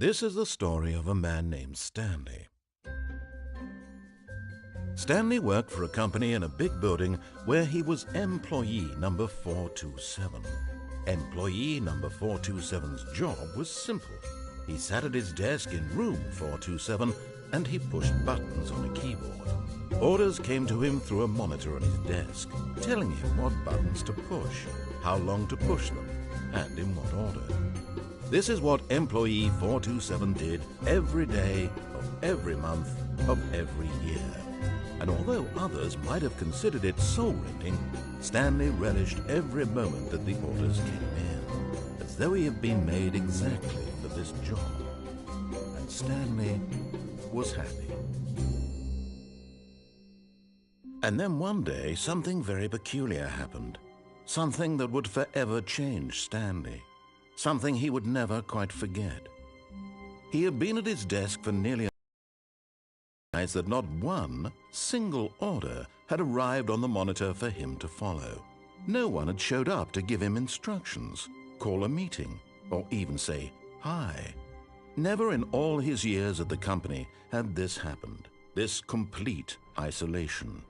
This is the story of a man named Stanley. Stanley worked for a company in a big building where he was employee number 427. Employee number 427's job was simple. He sat at his desk in room 427 and he pushed buttons on a keyboard. Orders came to him through a monitor on his desk, telling him what buttons to push, how long to push them, and in what order. This is what employee 427 did every day of every month of every year. And although others might have considered it soul-rending, Stanley relished every moment that the orders came in, as though he had been made exactly for this job. And Stanley was happy. And then one day, something very peculiar happened. Something that would forever change Stanley. Something he would never quite forget. He had been at his desk for nearly that not one single order had arrived on the monitor for him to follow. No one had showed up to give him instructions, call a meeting, or even say hi. Never in all his years at the company had this happened, this complete isolation.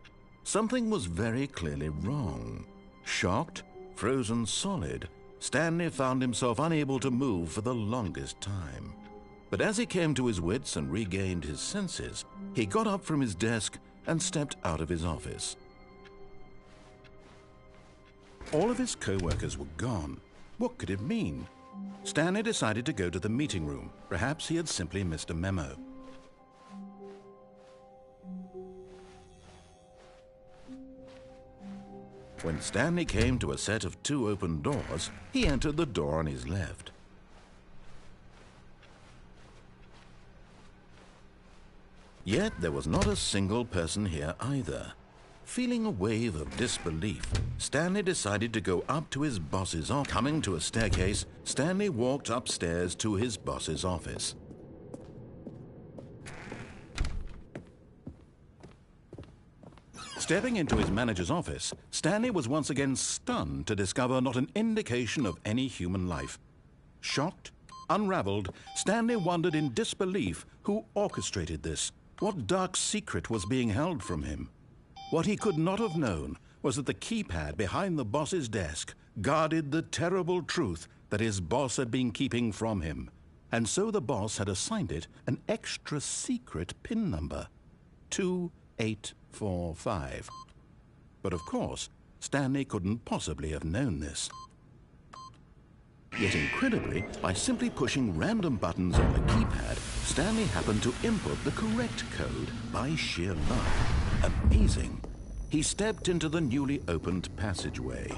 Something was very clearly wrong. Shocked, frozen solid, Stanley found himself unable to move for the longest time. But as he came to his wits and regained his senses, he got up from his desk and stepped out of his office. All of his co-workers were gone. What could it mean? Stanley decided to go to the meeting room. Perhaps he had simply missed a memo. When Stanley came to a set of 2 open doors, he entered the door on his left. Yet there was not a single person here either. Feeling a wave of disbelief, Stanley decided to go up to his boss's office. Coming to a staircase, Stanley walked upstairs to his boss's office. Stepping into his manager's office, Stanley was once again stunned to discover not an indication of any human life. Shocked, unraveled, Stanley wondered in disbelief who orchestrated this. What dark secret was being held from him? What he could not have known was that the keypad behind the boss's desk guarded the terrible truth that his boss had been keeping from him. And so the boss had assigned it an extra secret PIN number, 2845. But of course, Stanley couldn't possibly have known this. Yet incredibly, by simply pushing random buttons on the keypad, Stanley happened to input the correct code by sheer luck. Amazing. He stepped into the newly opened passageway.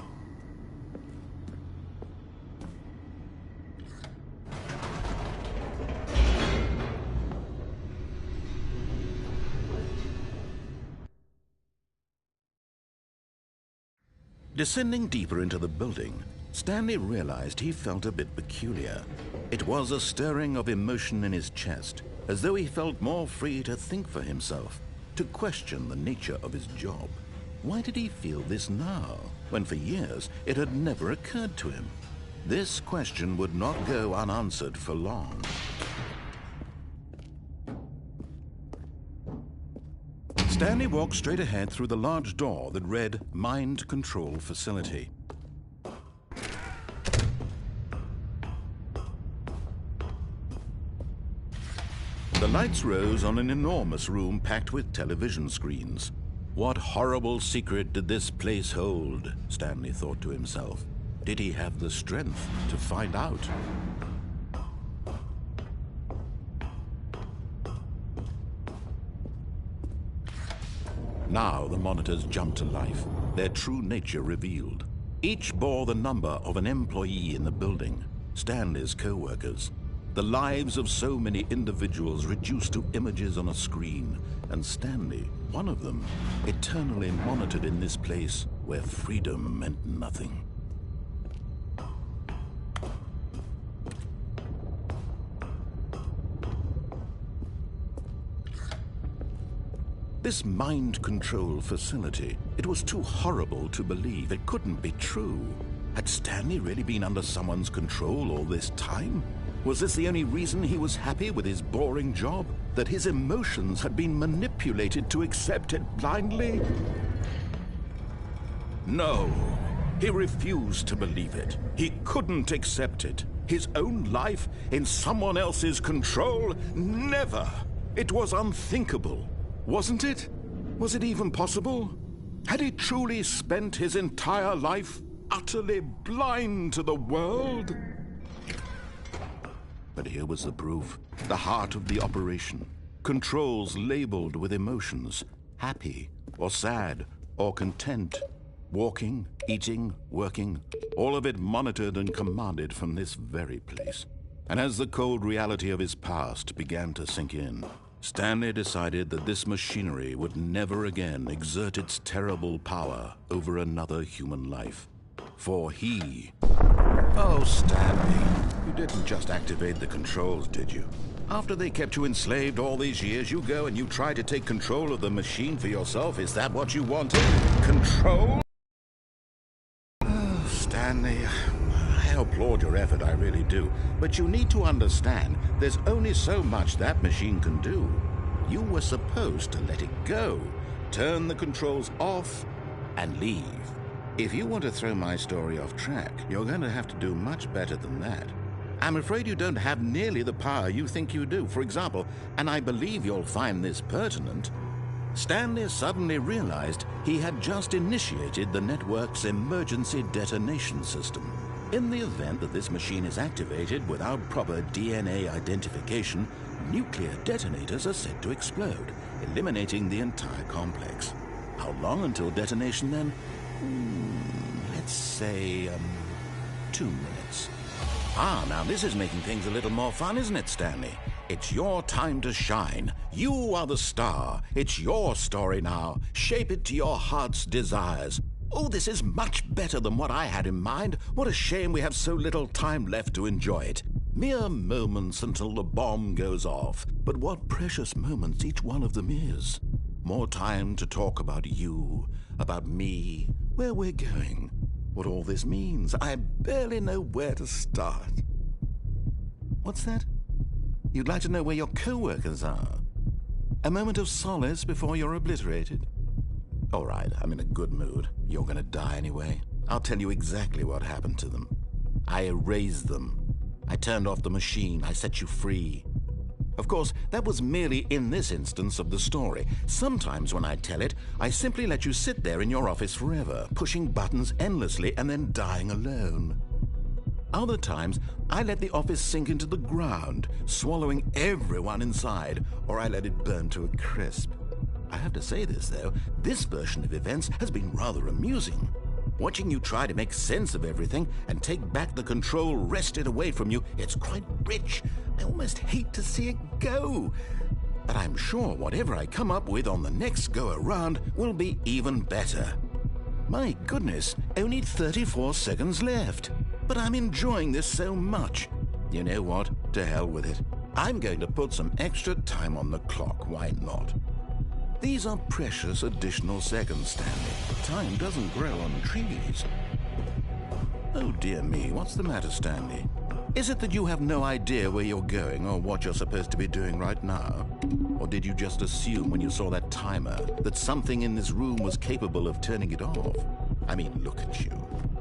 Descending deeper into the building, Stanley realized he felt a bit peculiar. It was a stirring of emotion in his chest, as though he felt more free to think for himself, to question the nature of his job. Why did he feel this now, when for years it had never occurred to him? This question would not go unanswered for long. Stanley walked straight ahead through the large door that read Mind Control Facility. The lights rose on an enormous room packed with television screens. What horrible secret did this place hold? Stanley thought to himself. Did he have the strength to find out? Now the monitors jumped to life, their true nature revealed. Each bore the number of an employee in the building, Stanley's co-workers. The lives of so many individuals reduced to images on a screen, and Stanley, one of them, eternally monitored in this place where freedom meant nothing. This mind control facility, it was too horrible to believe. It couldn't be true. Had Stanley really been under someone's control all this time? Was this the only reason he was happy with his boring job? That his emotions had been manipulated to accept it blindly? No, he refused to believe it. He couldn't accept it. His own life in someone else's control? Never! It was unthinkable, wasn't it? Was it even possible? Had he truly spent his entire life utterly blind to the world? But here was the proof. The heart of the operation. Controls labeled with emotions. Happy, or sad, or content. Walking, eating, working. All of it monitored and commanded from this very place. And as the cold reality of his past began to sink in, Stanley decided that this machinery would never again exert its terrible power over another human life. For he... Oh, Stanley, you didn't just activate the controls, did you? After they kept you enslaved all these years, you go and you try to take control of the machine for yourself. Is that what you wanted? Control? Oh, Stanley, I applaud your effort, I really do. But you need to understand, there's only so much that machine can do. You were supposed to let it go, turn the controls off, and leave. If you want to throw my story off track, you're going to have to do much better than that. I'm afraid you don't have nearly the power you think you do. For example, and I believe you'll find this pertinent, Stanley suddenly realized he had just initiated the network's emergency detonation system. In the event that this machine is activated without proper DNA identification, nuclear detonators are said to explode, eliminating the entire complex. How long until detonation then? Let's say, 2 minutes. Ah, now this is making things a little more fun, isn't it, Stanley? It's your time to shine. You are the star. It's your story now. Shape it to your heart's desires. Oh, this is much better than what I had in mind. What a shame we have so little time left to enjoy it. Mere moments until the bomb goes off. But what precious moments each one of them is. More time to talk about you, about me, where we're going, what all this means. I barely know where to start. What's that? You'd like to know where your co-workers are? A moment of solace before you're obliterated? All right, I'm in a good mood. You're gonna die anyway. I'll tell you exactly what happened to them. I erased them. I turned off the machine. I set you free. Of course, that was merely in this instance of the story. Sometimes when I tell it, I simply let you sit there in your office forever, pushing buttons endlessly and then dying alone. Other times, I let the office sink into the ground, swallowing everyone inside, or I let it burn to a crisp. I have to say this, though, this version of events has been rather amusing. Watching you try to make sense of everything and take back the control wrested away from you, it's quite rich. I almost hate to see it go. But I'm sure whatever I come up with on the next go-around will be even better. My goodness, only 34 seconds left. But I'm enjoying this so much. You know what? To hell with it. I'm going to put some extra time on the clock. Why not? These are precious additional seconds, Stanley. Time doesn't grow on trees. Oh dear me, what's the matter, Stanley? Is it that you have no idea where you're going or what you're supposed to be doing right now? Or did you just assume when you saw that timer that something in this room was capable of turning it off? I mean, look at you.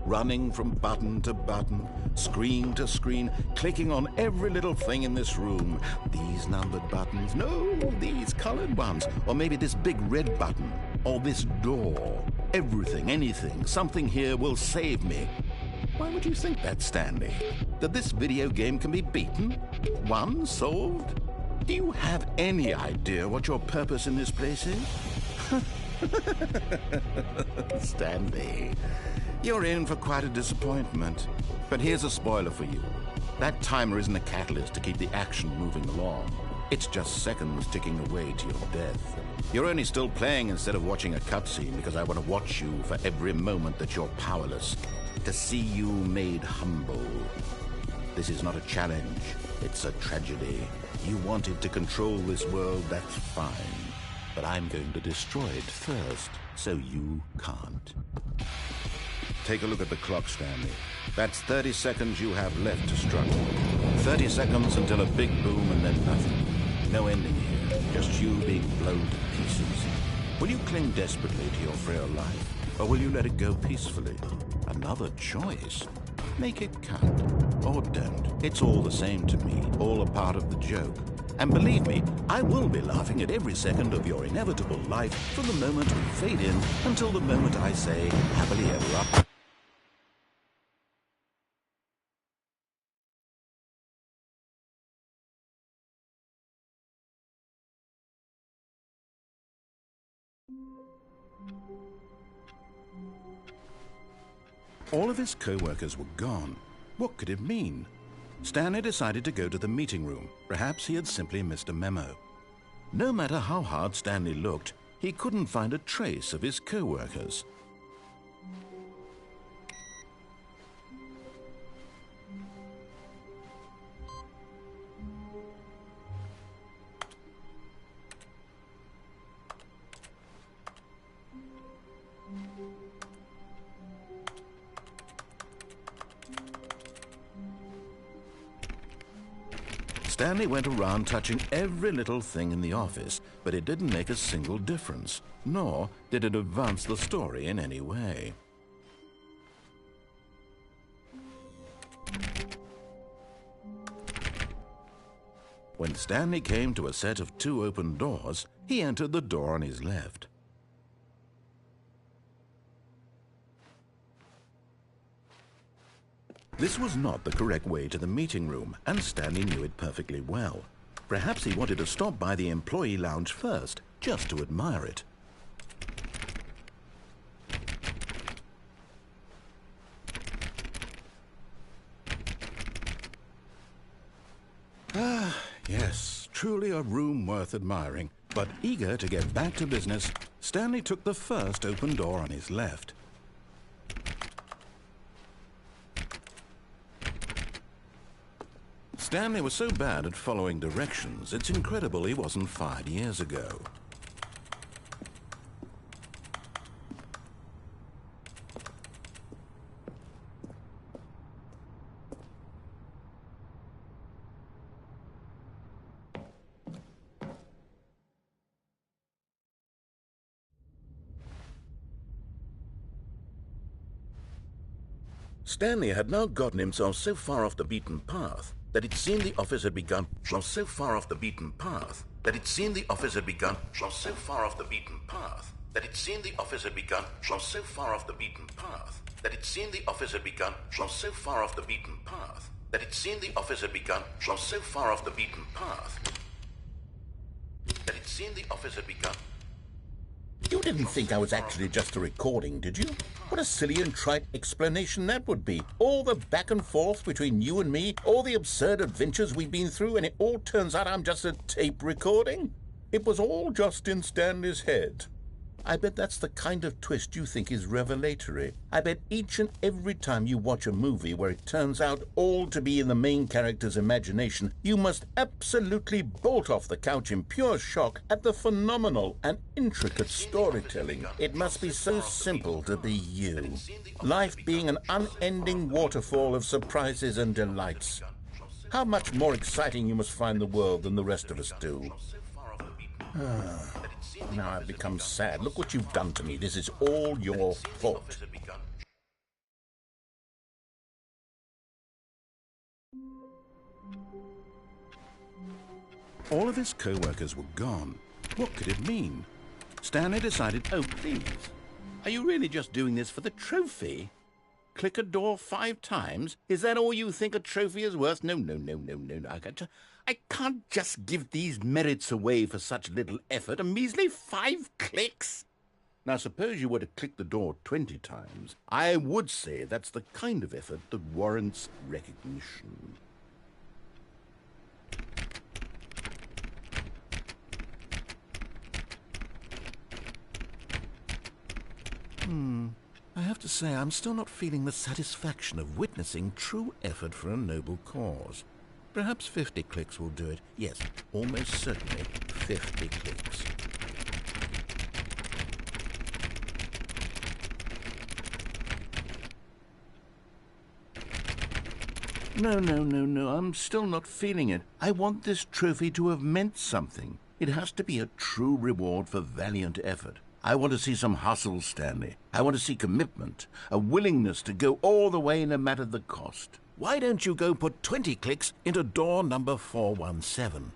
Running from button to button, screen to screen, clicking on every little thing in this room. These numbered buttons, no, these colored ones. Or maybe this big red button, or this door. Everything, anything, something here will save me. Why would you think that, Stanley? That this video game can be beaten? Won? Solved? Do you have any idea what your purpose in this place is? Stanley, you're in for quite a disappointment. But here's a spoiler for you. That timer isn't a catalyst to keep the action moving along. It's just seconds ticking away to your death. You're only still playing instead of watching a cutscene because I want to watch you for every moment that you're powerless. To see you made humble. This is not a challenge. It's a tragedy. You wanted to control this world, that's fine. But I'm going to destroy it first, so you can't. Take a look at the clock, Stanley. That's 30 seconds you have left to struggle. 30 seconds until a big boom and then nothing. No ending here, just you being blown to pieces. Will you cling desperately to your frail life, or will you let it go peacefully? Another choice. Make it count, or don't. It's all the same to me, all a part of the joke. And believe me, I will be laughing at every second of your inevitable life from the moment we fade in until the moment I say, happily ever after. All of his co-workers were gone. What could it mean? Stanley decided to go to the meeting room. Perhaps he had simply missed a memo. No matter how hard Stanley looked, he couldn't find a trace of his co-workers. Stanley went around touching every little thing in the office, but it didn't make a single difference, nor did it advance the story in any way. When Stanley came to a set of 2 open doors, he entered the door on his left. This was not the correct way to the meeting room, and Stanley knew it perfectly well. Perhaps he wanted to stop by the employee lounge first, just to admire it. Ah, yes, truly a room worth admiring. But eager to get back to business, Stanley took the first open door on his left. Stanley was so bad at following directions, it's incredible he wasn't fired years ago. Stanley had now gotten himself so far off the beaten path that it seemed the office had begun so far off the beaten path that it seemed the office had begun so far off the beaten path that it seemed the office had begun so far off the beaten path that it seemed the office had begun so far off the beaten path that it seemed the office had begun so far off the beaten path that it seemed the office had begun. You didn't think I was actually just a recording, did you? What a silly and trite explanation that would be. All the back and forth between you and me, all the absurd adventures we've been through, and it all turns out I'm just a tape recording? It was all just in Stanley's head. I bet that's the kind of twist you think is revelatory. I bet each and every time you watch a movie where it turns out all to be in the main character's imagination, you must absolutely bolt off the couch in pure shock at the phenomenal and intricate storytelling. It must be so simple to be you. Life being an unending waterfall of surprises and delights. How much more exciting you must find the world than the rest of us do. Now I've become sad. Look what you've done to me. This is all your fault. All of his co-workers were gone. What could it mean? Stanley decided, oh, please. Are you really just doing this for the trophy? Click a door 5 times? Is that all you think a trophy is worth? No. I can't just give these merits away for such little effort. A measly 5 clicks? Now, suppose you were to click the door 20 times. I would say that's the kind of effort that warrants recognition. I have to say, I'm still not feeling the satisfaction of witnessing true effort for a noble cause. Perhaps 50 clicks will do it. Yes, almost certainly 50 clicks. No, no, no, no. I'm still not feeling it. I want this trophy to have meant something. It has to be a true reward for valiant effort. I want to see some hustle, Stanley. I want to see commitment, a willingness to go all the way no matter the cost. Why don't you go put 20 clicks into door number 417?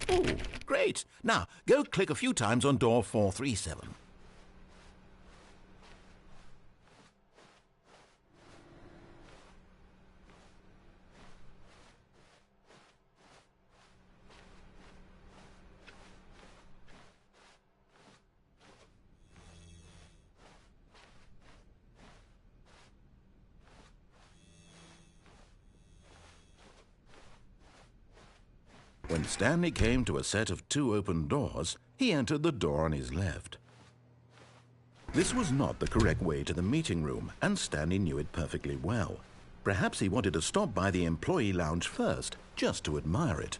Oh, great. Now, go click a few times on door 437. When Stanley came to a set of 2 open doors, he entered the door on his left. This was not the correct way to the meeting room, and Stanley knew it perfectly well. Perhaps he wanted to stop by the employee lounge first, just to admire it.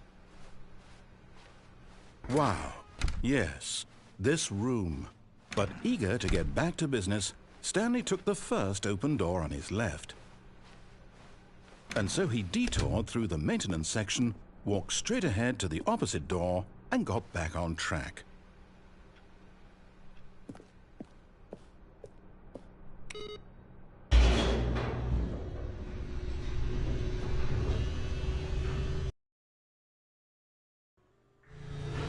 Wow, yes, this room. But eager to get back to business, Stanley took the first open door on his left. And so he detoured through the maintenance section, walked straight ahead to the opposite door, and got back on track.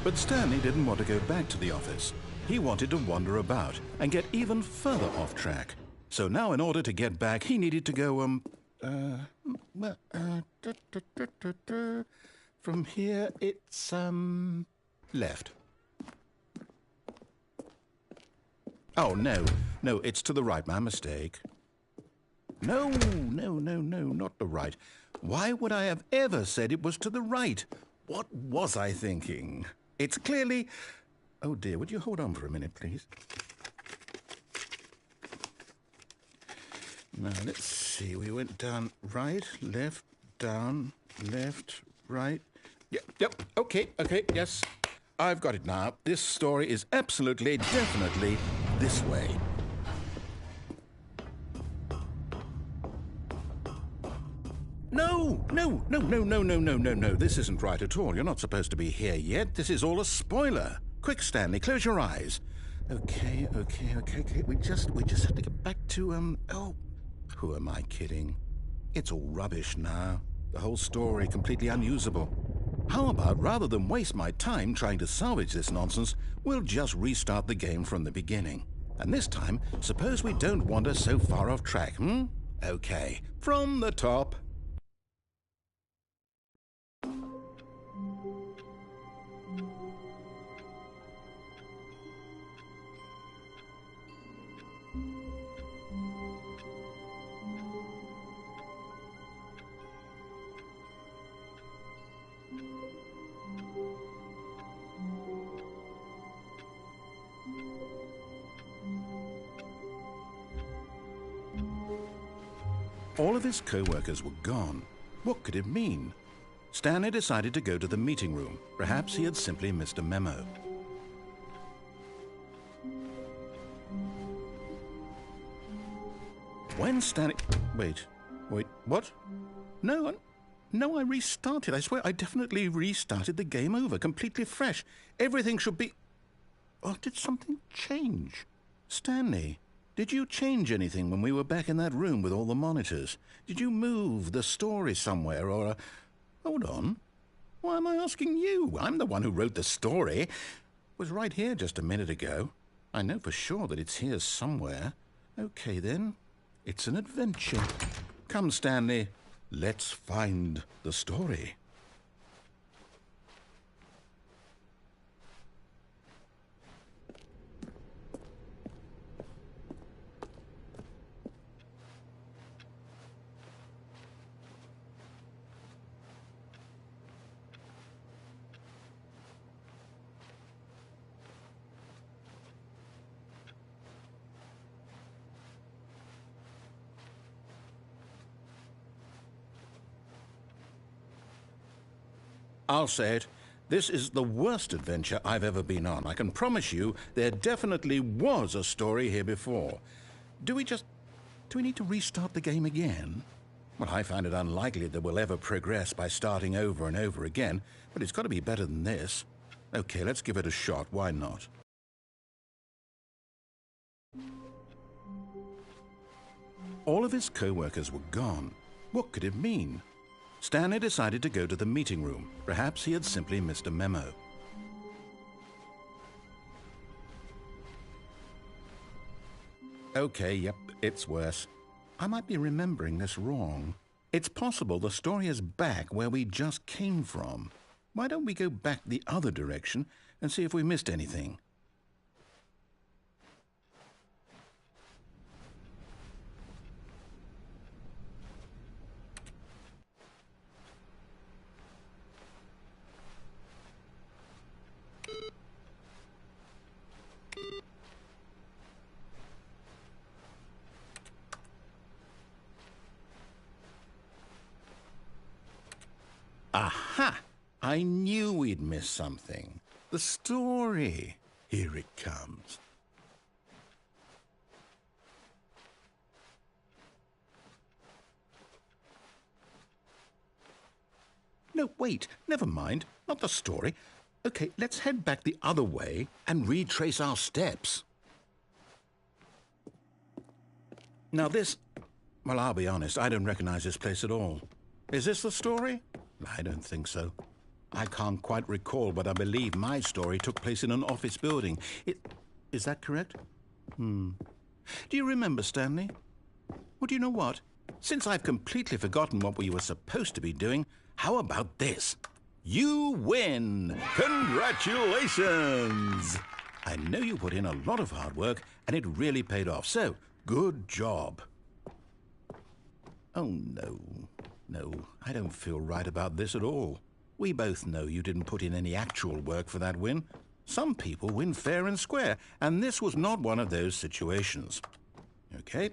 But Stanley didn't want to go back to the office. He wanted to wander about and get even further off track. So now in order to get back, he needed to go, from here, it's, left. Oh, no, it's to the right, my mistake. No, not the right. Why would I have ever said it was to the right? What was I thinking? It's clearly... Oh, dear, would you hold on for a minute, please? Now, let's see. We went down right, left, down, left, right. Yep, okay, yes. I've got it now. This story is absolutely, definitely this way. No. This isn't right at all. You're not supposed to be here yet. This is all a spoiler. Quick, Stanley, close your eyes. Okay. We just have to get back to, oh, who am I kidding? It's all rubbish now. The whole story completely unusable. How about, rather than waste my time trying to salvage this nonsense, we'll just restart the game from the beginning. And this time, suppose we don't wander so far off track, Okay, from the top. All of his co-workers were gone. What could it mean? Stanley decided to go to the meeting room. Perhaps he had simply missed a memo. When Stanley... Wait, what? No, I restarted. I swear I definitely restarted the game over, completely fresh. Everything should be... Oh, did something change? Stanley, did you change anything when we were back in that room with all the monitors? Did you move the story somewhere or... Hold on. Why am I asking you? I'm the one who wrote the story. It was right here just a minute ago. I know for sure that it's here somewhere. Okay, then. It's an adventure. Come, Stanley. Let's find the story. I'll say it. This is the worst adventure I've ever been on. I can promise you there definitely was a story here before. Do we need to restart the game again? Well, I find it unlikely that we'll ever progress by starting over and over again, but it's got to be better than this. Okay, let's give it a shot. Why not? All of his co-workers were gone. What could it mean? Stanley decided to go to the meeting room. Perhaps he had simply missed a memo. Okay, yep, it's worse. I might be remembering this wrong. It's possible the story is back where we just came from. Why don't we go back the other direction and see if we missed anything? Aha! I knew we'd miss something. The story. Here it comes. No, wait. Never mind. Not the story. Okay, let's head back the other way and retrace our steps. Now this... Well, I'll be honest. I don't recognize this place at all. Is this the story? I don't think so. I can't quite recall, but I believe my story took place in an office building. Is that correct? Do you remember, Stanley? Well, do you know what? Since I've completely forgotten what we were supposed to be doing, how about this? You win! Congratulations! I know you put in a lot of hard work, and it really paid off, so good job. Oh, no. No, I don't feel right about this at all. We both know you didn't put in any actual work for that win. Some people win fair and square, and this was not one of those situations. Okay,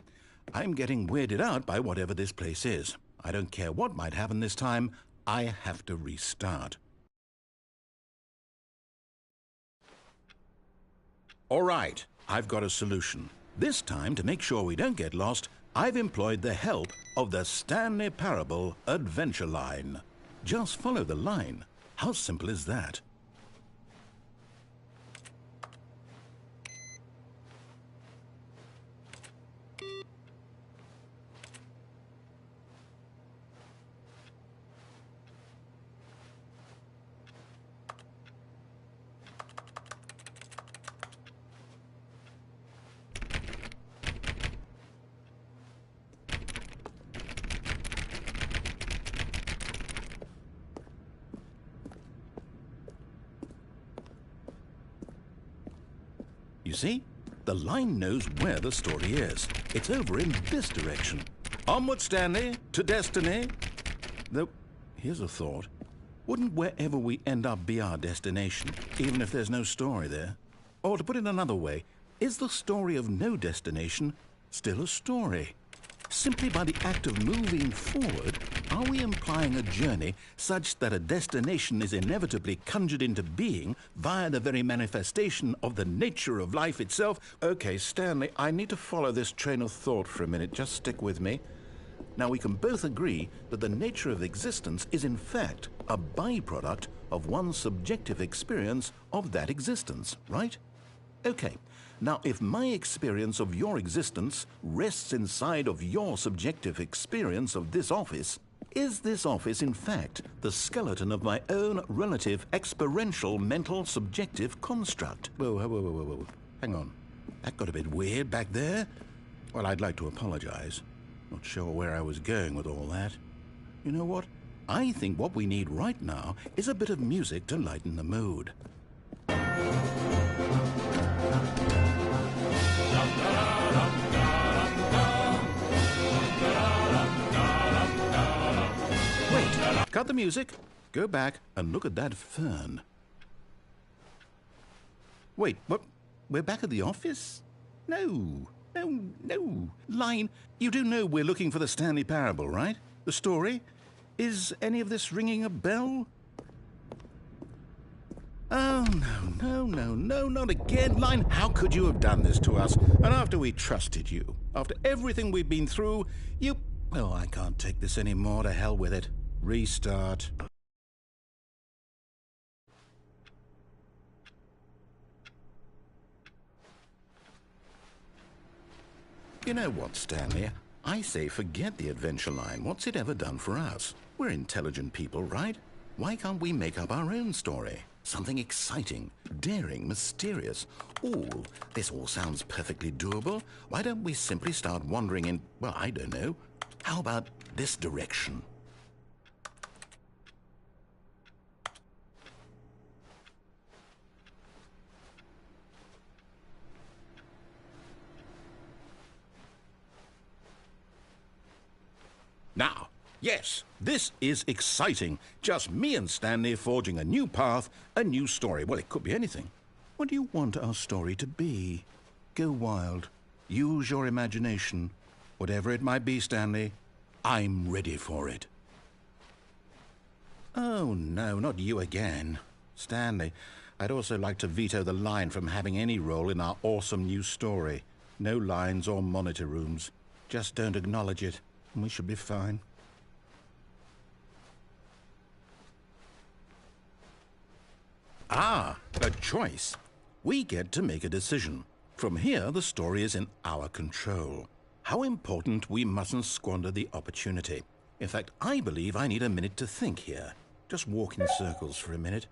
I'm getting weirded out by whatever this place is. I don't care what might happen this time. I have to restart. All right, I've got a solution. This time, to make sure we don't get lost, I've employed the help of the Stanley Parable Adventure Line. Just follow the line. How simple is that? You see? The line knows where the story is. It's over in this direction. Onward, Stanley, to destiny. Though, here's a thought. Wouldn't wherever we end up be our destination, even if there's no story there? Or to put it another way, is the story of no destination still a story? Simply by the act of moving forward, are we implying a journey such that a destination is inevitably conjured into being via the very manifestation of the nature of life itself? Okay, Stanley, I need to follow this train of thought for a minute. Just stick with me. Now, we can both agree that the nature of existence is in fact a byproduct of one's subjective experience of that existence, right? Okay. Now, if my experience of your existence rests inside of your subjective experience of this office, is this office, in fact, the skeleton of my own relative experiential mental subjective construct? Whoa. Hang on. That got a bit weird back there. Well, I'd like to apologize. Not sure where I was going with all that. You know what? I think what we need right now is a bit of music to lighten the mood. Wait, cut the music, go back and look at that fern. Wait, what? We're back at the office? No. Line, you do know we're looking for the Stanley Parable, right? The story? Is any of this ringing a bell? Oh, no, not again. Line, how could you have done this to us? And after we trusted you, after everything we've been through, you... Oh, I can't take this anymore. To hell with it. Restart. You know what, Stanley? I say forget the adventure line. What's it ever done for us? We're intelligent people, right? Why can't we make up our own story? Something exciting, daring, mysterious. Ooh, this all sounds perfectly doable. Why don't we simply start wandering in, well, I don't know. How about this direction? Now, yes, this is exciting. Just me and Stanley forging a new path, a new story. Well, it could be anything. What do you want our story to be? Go wild. Use your imagination. Whatever it might be, Stanley, I'm ready for it. Oh, no, not you again. Stanley, I'd also like to veto the line from having any role in our awesome new story. No lines or monitor rooms. Just don't acknowledge it. We should be fine. Ah, a choice. We get to make a decision. From here, the story is in our control. How important we mustn't squander the opportunity. In fact, I believe I need a minute to think here. Just walk in circles for a minute.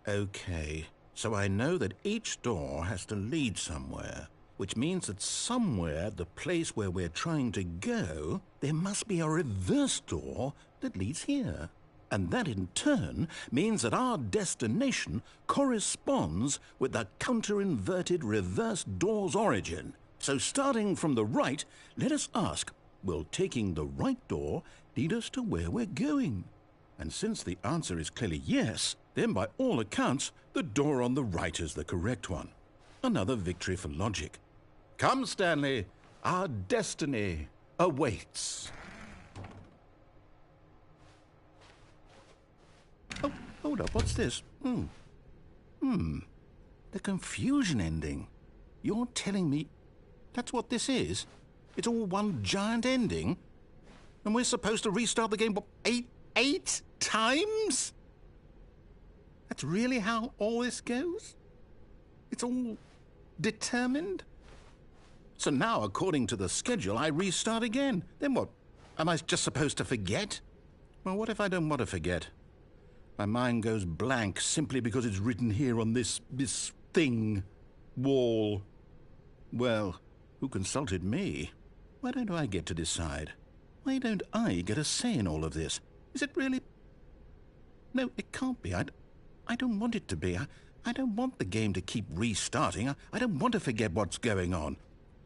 Okay, so I know that each door has to lead somewhere. Which means that somewhere, the place where we're trying to go, there must be a reverse door that leads here. And that in turn means that our destination corresponds with the counter-inverted reverse door's origin. So starting from the right, let us ask, will taking the right door lead us to where we're going? And since the answer is clearly yes, then by all accounts, the door on the right is the correct one. Another victory for logic. Come, Stanley, our destiny awaits. Oh, hold up, what's this? The confusion ending. You're telling me that's what this is? It's all one giant ending? And we're supposed to restart the game, what, eight times? That's really how all this goes? It's all determined? So now, according to the schedule, I restart again. Then what? Am I just supposed to forget? Well, what if I don't want to forget? My mind goes blank simply because it's written here on this thing, wall. Well, who consulted me? Why don't I get to decide? Why don't I get a say in all of this? Is it really... No, it can't be. I don't want it to be. I don't want the game to keep restarting. I don't want to forget what's going on.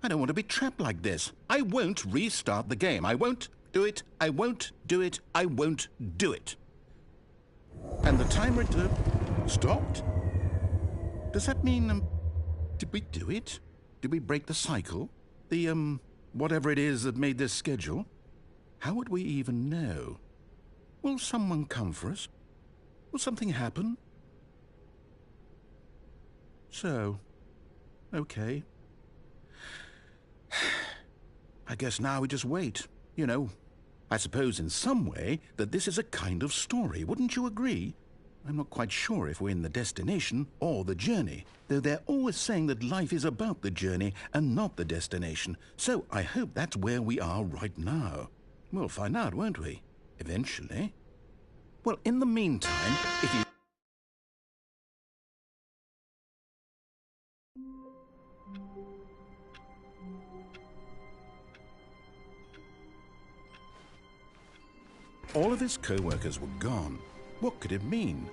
I don't want to be trapped like this. I won't restart the game. I won't do it. I won't do it. I won't do it. And the timer stopped? Does that mean, did we do it? Did we break the cycle? The, whatever it is that made this schedule? How would we even know? Will someone come for us? Will something happen? So, okay. I guess now we just wait, you know. I suppose in some way that this is a kind of story, wouldn't you agree? I'm not quite sure if we're in the destination or the journey, though they're always saying that life is about the journey and not the destination, so I hope that's where we are right now. We'll find out, won't we? Eventually. Well, in the meantime, if you... All of his co-workers were gone. What could it mean?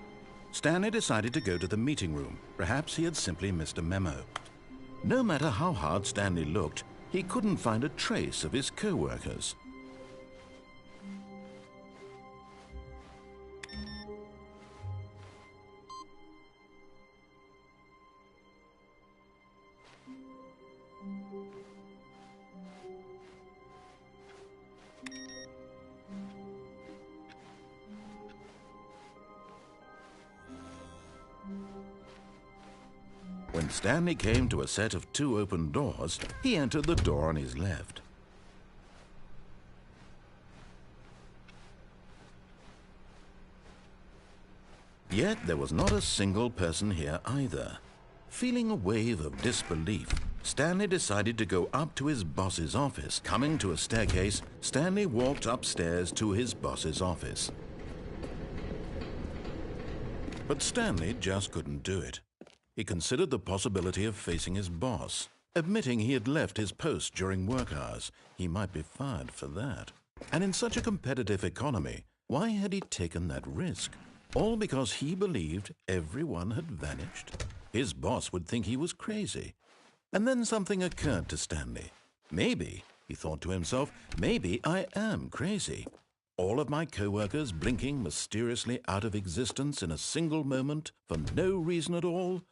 Stanley decided to go to the meeting room. Perhaps he had simply missed a memo. No matter how hard Stanley looked, he couldn't find a trace of his co-workers. When Stanley came to a set of 2 open doors, he entered the door on his left. Yet there was not a single person here either. Feeling a wave of disbelief, Stanley decided to go up to his boss's office. Coming to a staircase, Stanley walked upstairs to his boss's office. But Stanley just couldn't do it. He considered the possibility of facing his boss. Admitting he had left his post during work hours, he might be fired for that. And in such a competitive economy, why had he taken that risk? All because he believed everyone had vanished? His boss would think he was crazy. And then something occurred to Stanley. Maybe, he thought to himself, maybe I am crazy. All of my co-workers blinking mysteriously out of existence in a single moment for no reason at all?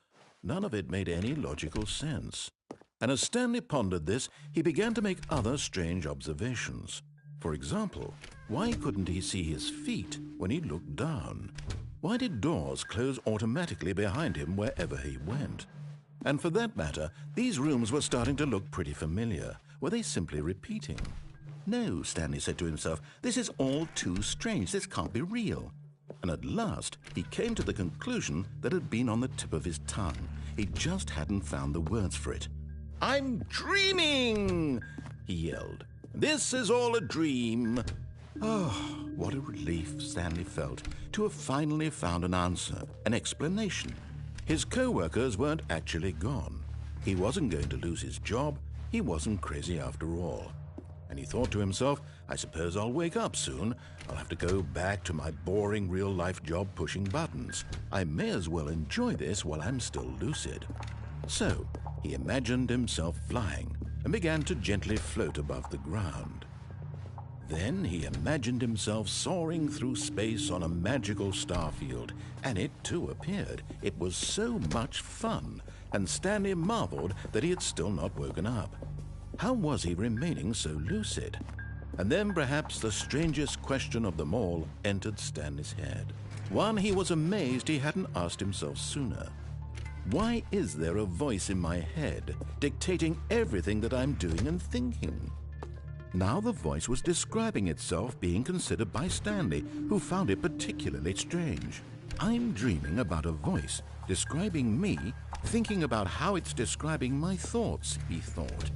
None of it made any logical sense. And as Stanley pondered this, he began to make other strange observations. For example, why couldn't he see his feet when he looked down? Why did doors close automatically behind him wherever he went? And for that matter, these rooms were starting to look pretty familiar. Were they simply repeating? No, Stanley said to himself, this is all too strange. This can't be real. And at last, he came to the conclusion that had been on the tip of his tongue. He just hadn't found the words for it. "I'm dreaming!" he yelled. "This is all a dream." Oh, what a relief Stanley felt to have finally found an answer, an explanation. His co-workers weren't actually gone. He wasn't going to lose his job. He wasn't crazy after all. And he thought to himself, I suppose I'll wake up soon. I'll have to go back to my boring real-life job pushing buttons. I may as well enjoy this while I'm still lucid. So he imagined himself flying and began to gently float above the ground. Then he imagined himself soaring through space on a magical starfield, and it too appeared. It was so much fun, and Stanley marveled that he had still not woken up. How was he remaining so lucid? And then perhaps the strangest question of them all entered Stanley's head. One he was amazed he hadn't asked himself sooner. Why is there a voice in my head dictating everything that I'm doing and thinking? Now the voice was describing itself being considered by Stanley, who found it particularly strange. I'm dreaming about a voice describing me, thinking about how it's describing my thoughts, he thought.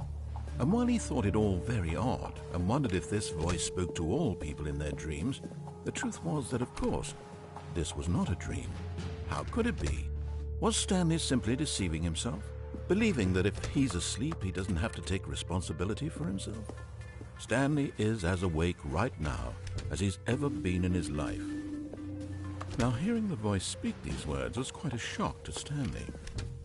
And while he thought it all very odd and wondered if this voice spoke to all people in their dreams, the truth was that, of course, this was not a dream. How could it be? Was Stanley simply deceiving himself, believing that if he's asleep, he doesn't have to take responsibility for himself? Stanley is as awake right now as he's ever been in his life. Now, hearing the voice speak these words was quite a shock to Stanley.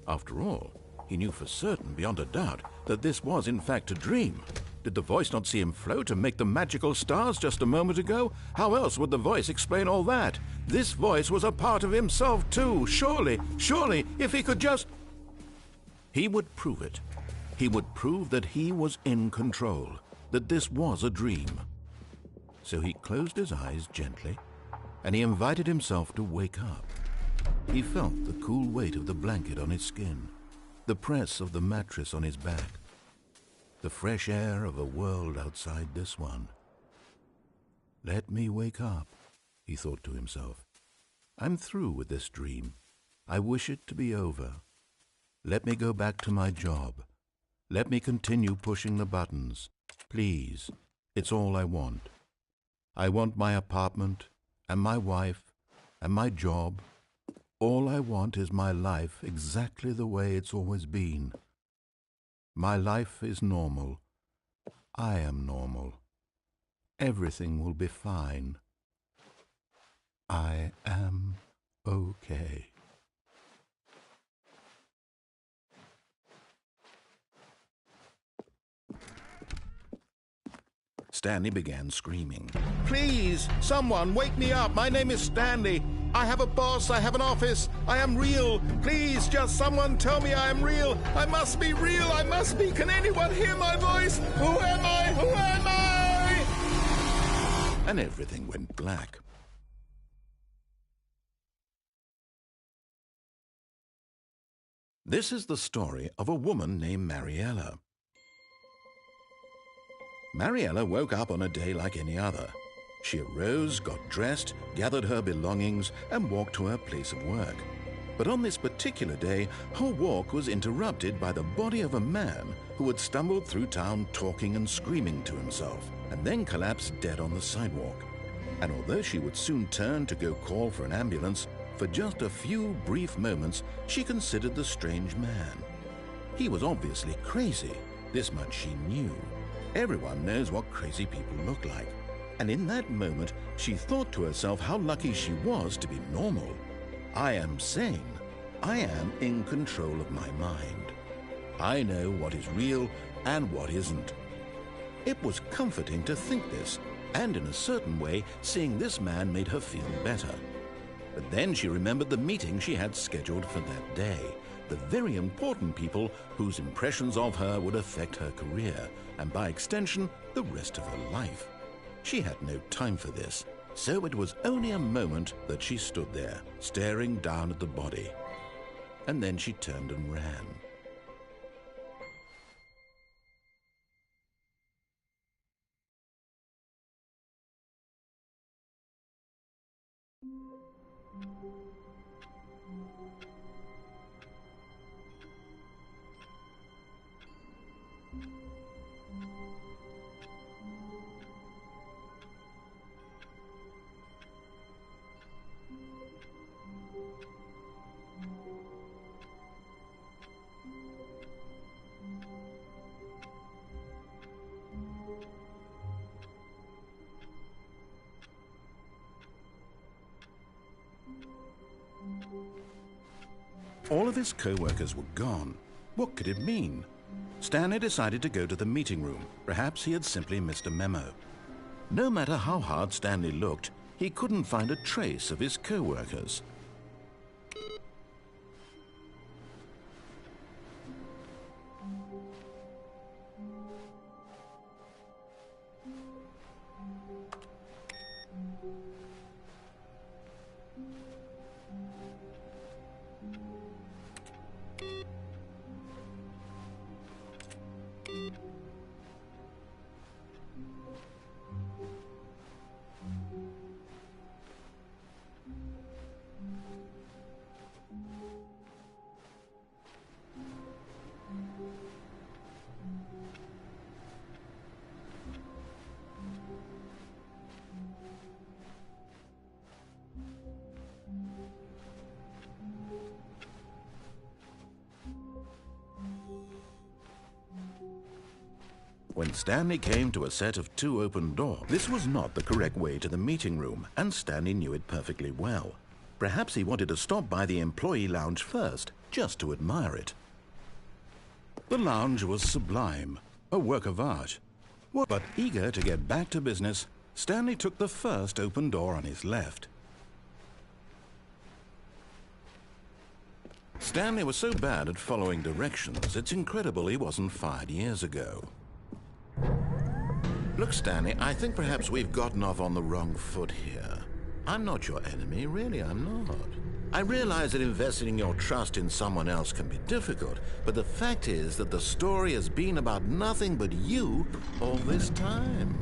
After all, he knew for certain, beyond a doubt, that this was in fact a dream. Did the voice not see him float and make the magical stars just a moment ago? How else would the voice explain all that? This voice was a part of himself too. Surely, if he could just... He would prove it. He would prove that he was in control, that this was a dream. So he closed his eyes gently, and he invited himself to wake up. He felt the cool weight of the blanket on his skin, the press of the mattress on his back, the fresh air of a world outside this one. Let me wake up, he thought to himself. I'm through with this dream. I wish it to be over. Let me go back to my job. Let me continue pushing the buttons. Please, it's all I want. I want my apartment and my wife and my job. All I want is my life exactly the way it's always been. My life is normal. I am normal. Everything will be fine. I am okay. Stanley began screaming. Please, someone, wake me up. My name is Stanley. I have a boss. I have an office. I am real. Please, just someone tell me I am real. I must be real. I must be. Can anyone hear my voice? Who am I? Who am I? And everything went black. This is the story of a woman named Mariella. Mariella woke up on a day like any other. She arose, got dressed, gathered her belongings, and walked to her place of work. But on this particular day, her walk was interrupted by the body of a man who had stumbled through town talking and screaming to himself, and then collapsed dead on the sidewalk. And although she would soon turn to go call for an ambulance, for just a few brief moments she considered the strange man. He was obviously crazy, this much she knew. Everyone knows what crazy people look like. And in that moment, she thought to herself how lucky she was to be normal. I am sane. I am in control of my mind. I know what is real and what isn't. It was comforting to think this, and in a certain way, seeing this man made her feel better. But then she remembered the meeting she had scheduled for that day, the very important people whose impressions of her would affect her career, and by extension, the rest of her life. She had no time for this, so it was only a moment that she stood there, staring down at the body. And then she turned and ran. All of his co-workers were gone. What could it mean? Stanley decided to go to the meeting room. Perhaps he had simply missed a memo. No matter how hard Stanley looked, he couldn't find a trace of his co-workers. When Stanley came to a set of 2 open doors, this was not the correct way to the meeting room, and Stanley knew it perfectly well. Perhaps he wanted to stop by the employee lounge first, just to admire it. The lounge was sublime, a work of art. But eager to get back to business, Stanley took the first open door on his left. Stanley was so bad at following directions, it's incredible he wasn't fired years ago. Look, Stanley, I think perhaps we've gotten off on the wrong foot here. I'm not your enemy, really, I'm not. I realize that investing your trust in someone else can be difficult, but the fact is that the story has been about nothing but you all this time.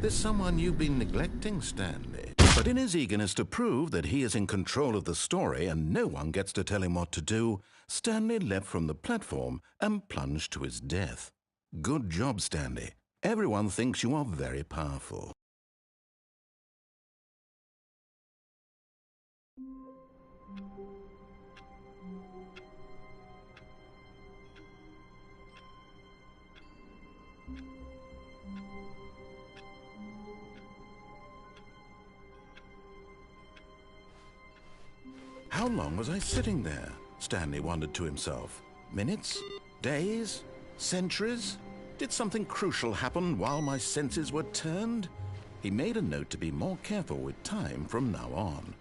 There's someone you've been neglecting, Stanley. But in his eagerness to prove that he is in control of the story and no one gets to tell him what to do, Stanley leapt from the platform and plunged to his death. Good job, Stanley. Everyone thinks you are very powerful. How long was I sitting there? Stanley wondered to himself. Minutes? Days? Centuries? Did something crucial happen while my senses were turned? He made a note to be more careful with time from now on.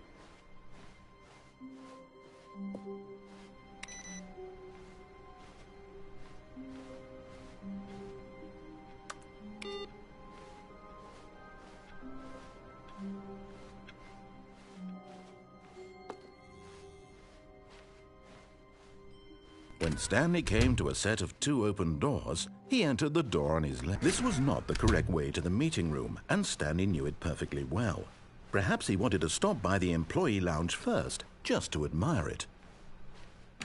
When Stanley came to a set of 2 open doors, he entered the door on his left. This was not the correct way to the meeting room, and Stanley knew it perfectly well. Perhaps he wanted to stop by the employee lounge first, just to admire it.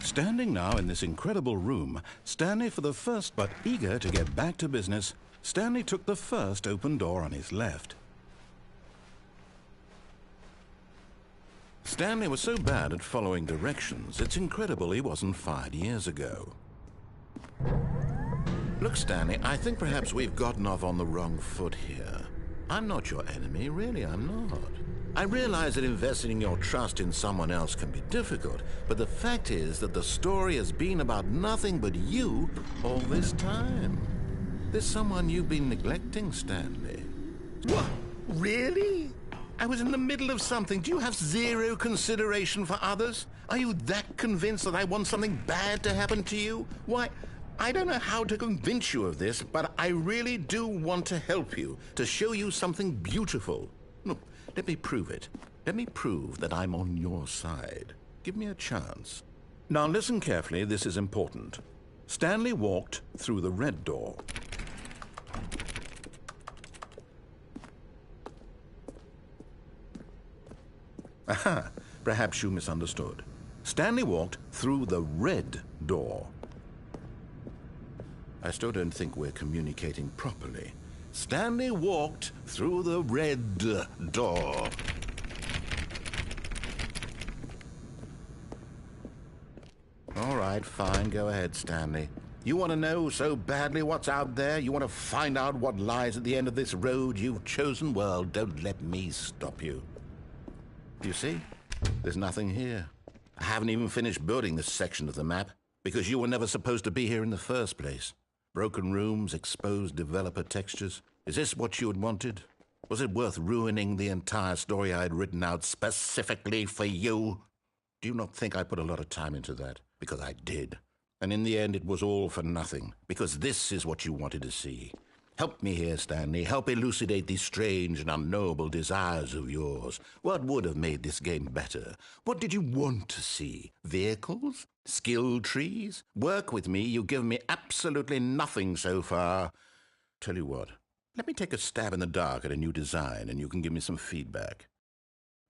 Standing now in this incredible room, Stanley for the first, but eager to get back to business, Stanley took the first open door on his left. Stanley was so bad at following directions, it's incredible he wasn't fired years ago. Look, Stanley, I think perhaps we've gotten off on the wrong foot here. I'm not your enemy, really, I'm not. I realize that investing your trust in someone else can be difficult, but the fact is that the story has been about nothing but you all this time. There's someone you've been neglecting, Stanley. What? Really? I was in the middle of something. Do you have zero consideration for others? Are you that convinced that I want something bad to happen to you? Why, I don't know how to convince you of this, but I really do want to help you, to show you something beautiful. Look, let me prove it. Let me prove that I'm on your side. Give me a chance. Now listen carefully, this is important. Stanley walked through the red door. Aha, perhaps you misunderstood. Stanley walked through the red door. I still don't think we're communicating properly. Stanley walked through the red door. All right, fine, go ahead, Stanley. You want to know so badly what's out there? You want to find out what lies at the end of this road you've chosen? Well, don't let me stop you. You see, there's nothing here. I haven't even finished building this section of the map, because you were never supposed to be here in the first place. Broken rooms, exposed developer textures. Is this what you had wanted? Was it worth ruining the entire story I had written out specifically for you? Do you not think I put a lot of time into that? Because I did. And in the end, it was all for nothing, because this is what you wanted to see. Help me here, Stanley. Help elucidate these strange and unknowable desires of yours. What would have made this game better? What did you want to see? Vehicles? Skill trees? Work with me. You've given me absolutely nothing so far. Tell you what, let me take a stab in the dark at a new design, and you can give me some feedback.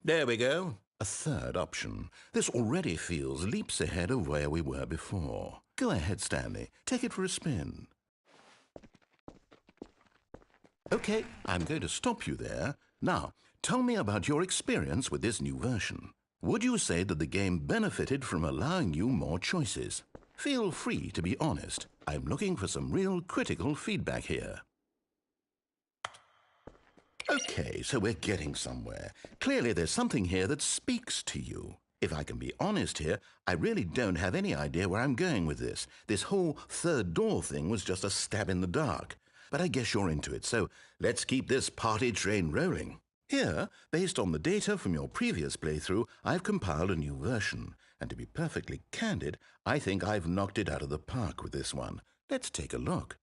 There we go. A third option. This already feels leaps ahead of where we were before. Go ahead, Stanley. Take it for a spin. Okay, I'm going to stop you there. Now, tell me about your experience with this new version. Would you say that the game benefited from allowing you more choices? Feel free to be honest. I'm looking for some real critical feedback here. Okay, so we're getting somewhere. Clearly there's something here that speaks to you. If I can be honest here, I really don't have any idea where I'm going with this. This whole third door thing was just a stab in the dark. But I guess you're into it, so let's keep this party train rolling. Here, based on the data from your previous playthrough, I've compiled a new version. And to be perfectly candid, I think I've knocked it out of the park with this one. Let's take a look.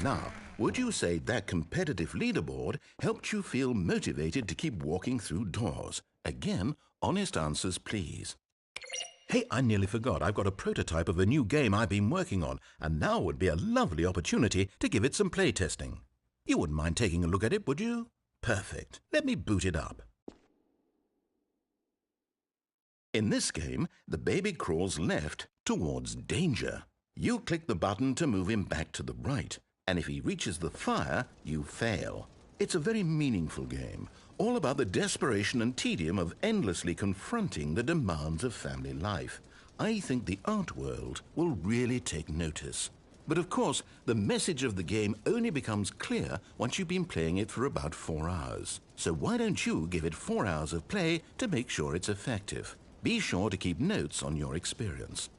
Now, would you say that competitive leaderboard helped you feel motivated to keep walking through doors? Again, honest answers, please. Hey, I nearly forgot. I've got a prototype of a new game I've been working on, and now would be a lovely opportunity to give it some playtesting. You wouldn't mind taking a look at it, would you? Perfect. Let me boot it up. In this game, the baby crawls left towards danger. You click the button to move him back to the right, and if he reaches the fire, you fail. It's a very meaningful game, all about the desperation and tedium of endlessly confronting the demands of family life. I think the art world will really take notice. But of course, the message of the game only becomes clear once you've been playing it for about 4 hours. So why don't you give it 4 hours of play to make sure it's effective? Be sure to keep notes on your experience.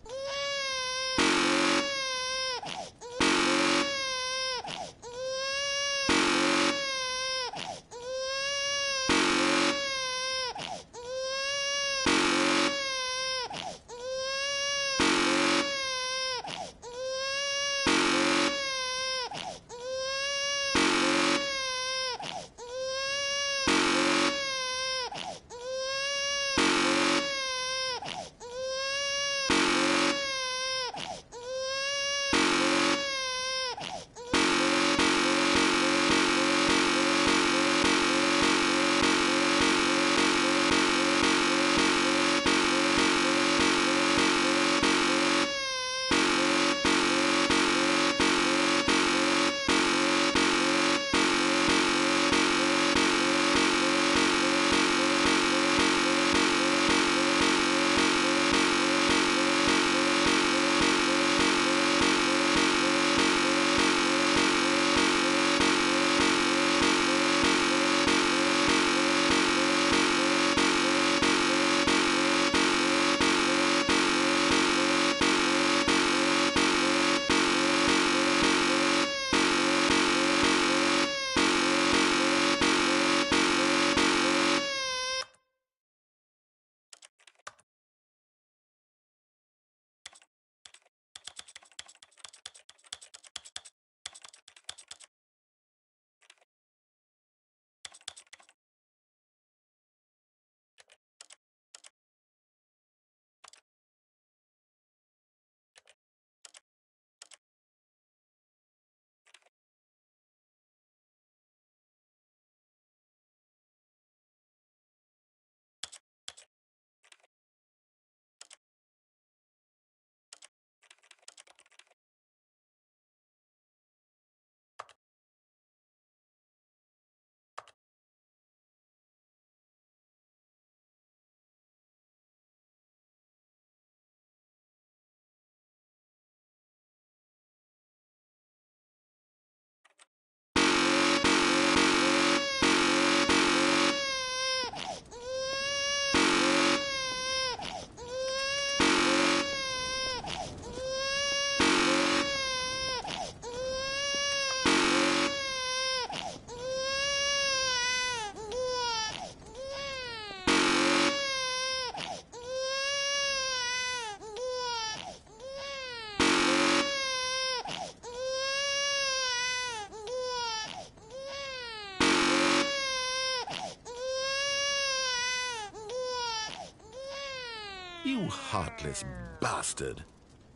You heartless bastard.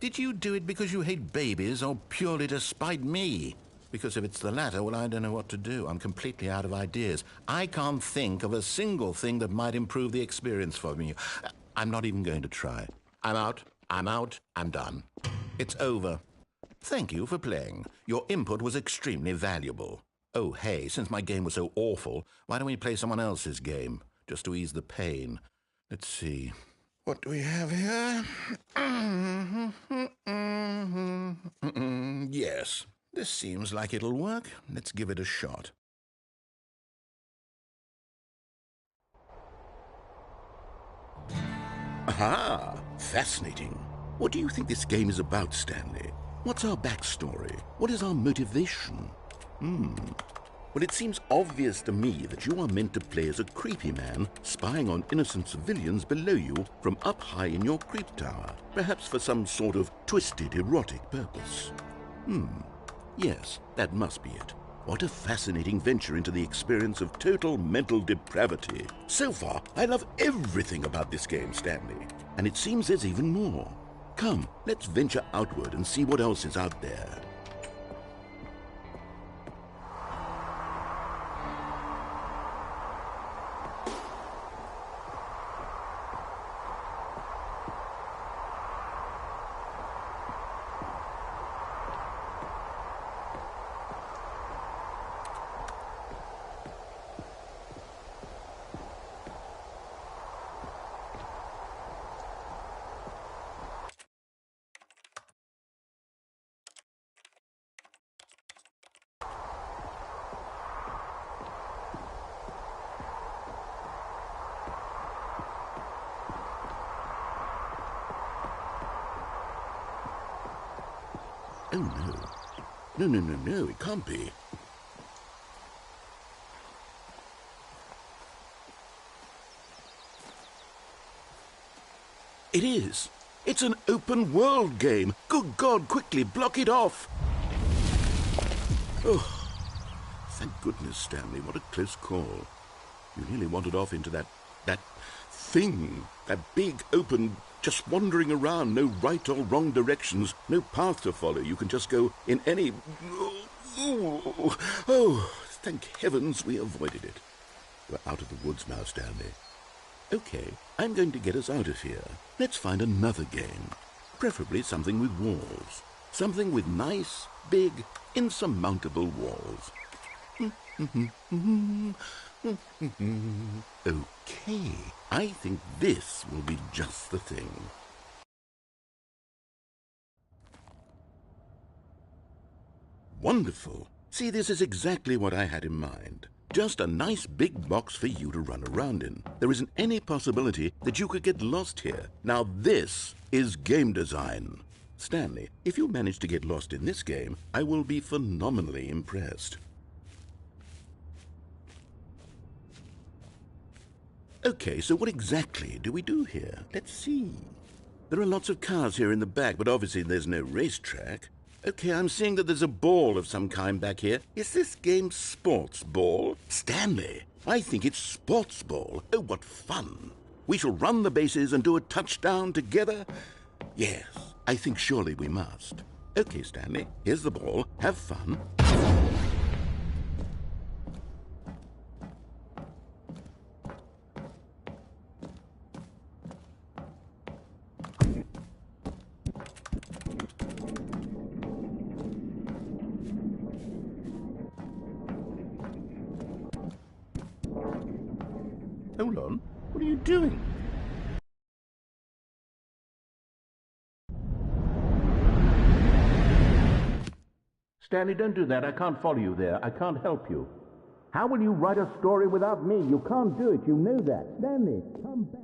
Did you do it because you hate babies or purely to spite me? Because if it's the latter, well, I don't know what to do. I'm completely out of ideas. I can't think of a single thing that might improve the experience for me. I'm not even going to try. I'm out. I'm done. It's over. Thank you for playing. Your input was extremely valuable. Oh, hey, since my game was so awful, why don't we play someone else's game, just to ease the pain? Let's see. What do we have here? Yes, this seems like it'll work. Let's give it a shot. Aha! Fascinating. What do you think this game is about, Stanley? What's our backstory? What is our motivation? Well, it seems obvious to me that you are meant to play as a creepy man spying on innocent civilians below you from up high in your creep tower, perhaps for some sort of twisted erotic purpose. Yes, that must be it. What a fascinating venture into the experience of total mental depravity. So far, I love everything about this game, Stanley. And it seems there's even more. Come, let's venture outward and see what else is out there. Oh, no. No, it can't be. It is. It's an open world game. Good God, quickly, block it off. Oh, thank goodness, Stanley. What a close call. You nearly wandered off into that thing. That big, open, just wandering around. No right or wrong directions. No path to follow. You can just go in any... Oh, thank heavens we avoided it. We're out of the woods now, Stanley. Okay, I'm going to get us out of here. Let's find another game. Preferably something with walls. Something with nice, big, insurmountable walls. Okay, I think this will be just the thing. Wonderful. See, this is exactly what I had in mind. Just a nice big box for you to run around in. There isn't any possibility that you could get lost here. Now this is game design. Stanley, if you manage to get lost in this game, I will be phenomenally impressed. Okay, so what exactly do we do here? Let's see. There are lots of cars here in the back, but obviously there's no racetrack. Okay, I'm seeing that there's a ball of some kind back here. Is this game sports ball? Stanley, I think it's sports ball. Oh, what fun. We shall run the bases and do a touchdown together? Yes, I think surely we must. Okay, Stanley, here's the ball. Have fun. Hold on. What are you doing? Stanley, don't do that. I can't follow you there. I can't help you. How will you write a story without me? You can't do it. You know that. Stanley, come back.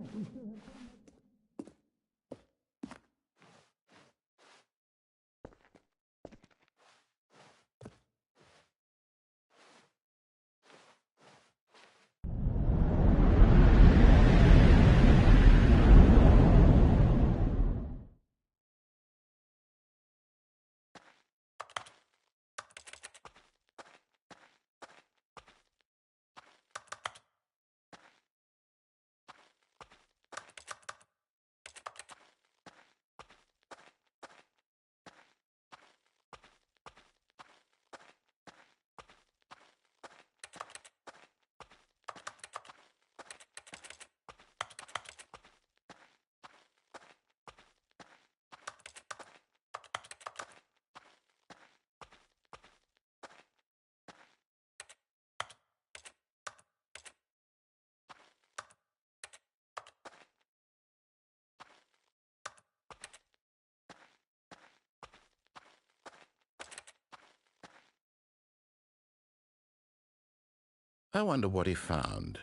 I wonder what he found.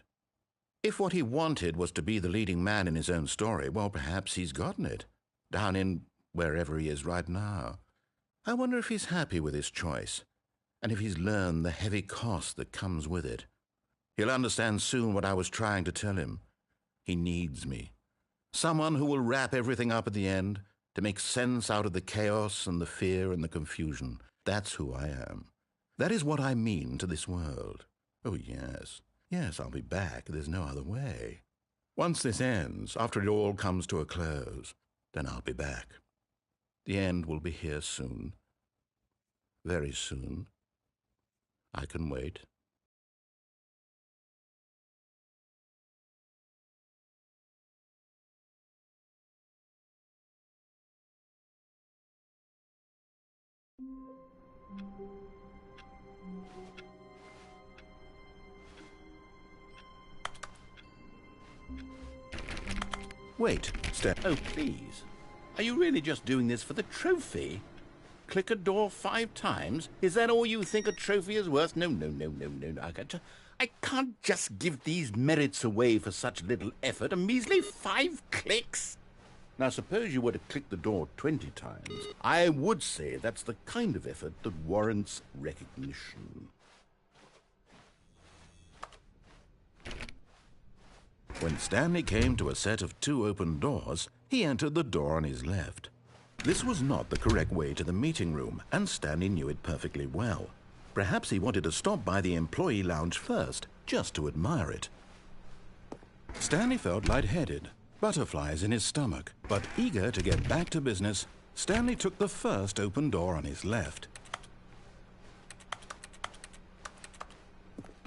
If what he wanted was to be the leading man in his own story, well, perhaps he's gotten it, down in wherever he is right now. I wonder if he's happy with his choice, and if he's learned the heavy cost that comes with it. He'll understand soon what I was trying to tell him. He needs me. Someone who will wrap everything up at the end, to make sense out of the chaos and the fear and the confusion. That's who I am. That is what I mean to this world. Oh, yes. Yes, I'll be back. There's no other way. Once this ends, after it all comes to a close, then I'll be back. The end will be here soon. Very soon. I can wait. Wait, Oh, please. Are you really just doing this for the trophy? Click a door 5 times? Is that all you think a trophy is worth? No. I can't just give these merits away for such little effort. A measly 5 clicks? Now, suppose you were to click the door 20 times. I would say that's the kind of effort that warrants recognition. When Stanley came to a set of 2 open doors, he entered the door on his left. This was not the correct way to the meeting room, and Stanley knew it perfectly well. Perhaps he wanted to stop by the employee lounge first, just to admire it. Stanley felt lightheaded, butterflies in his stomach, but eager to get back to business, Stanley took the first open door on his left.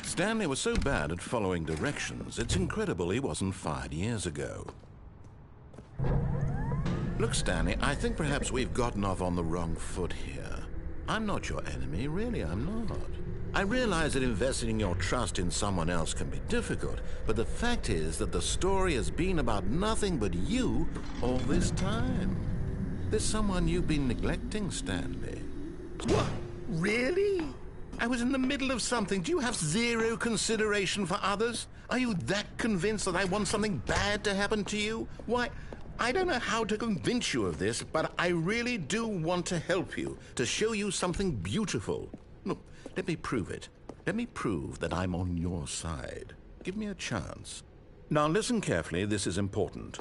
Stanley was so bad at following directions, it's incredible he wasn't fired years ago. Look, Stanley, I think perhaps we've gotten off on the wrong foot here. I'm not your enemy, really, I'm not. I realize that investing your trust in someone else can be difficult, but the fact is that the story has been about nothing but you all this time. There's someone you've been neglecting, Stanley. What? Really? I was in the middle of something. Do you have zero consideration for others? Are you that convinced that I want something bad to happen to you? Why, I don't know how to convince you of this, but I really do want to help you, to show you something beautiful. Look, let me prove it. Let me prove that I'm on your side. Give me a chance. Now listen carefully, this is important.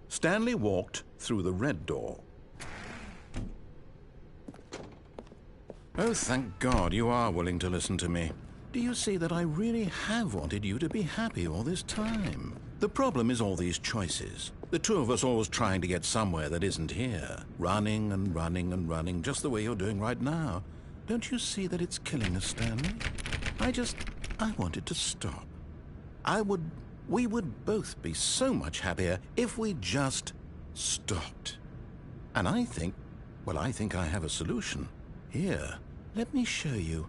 Stanley walked through the red door. Oh, thank God you are willing to listen to me. Do you see that I really have wanted you to be happy all this time? The problem is all these choices. The two of us always trying to get somewhere that isn't here. Running and running and running, just the way you're doing right now. Don't you see that it's killing us, Stanley? I wanted to stop. We would both be so much happier if we just stopped. And I think I have a solution. Here, let me show you.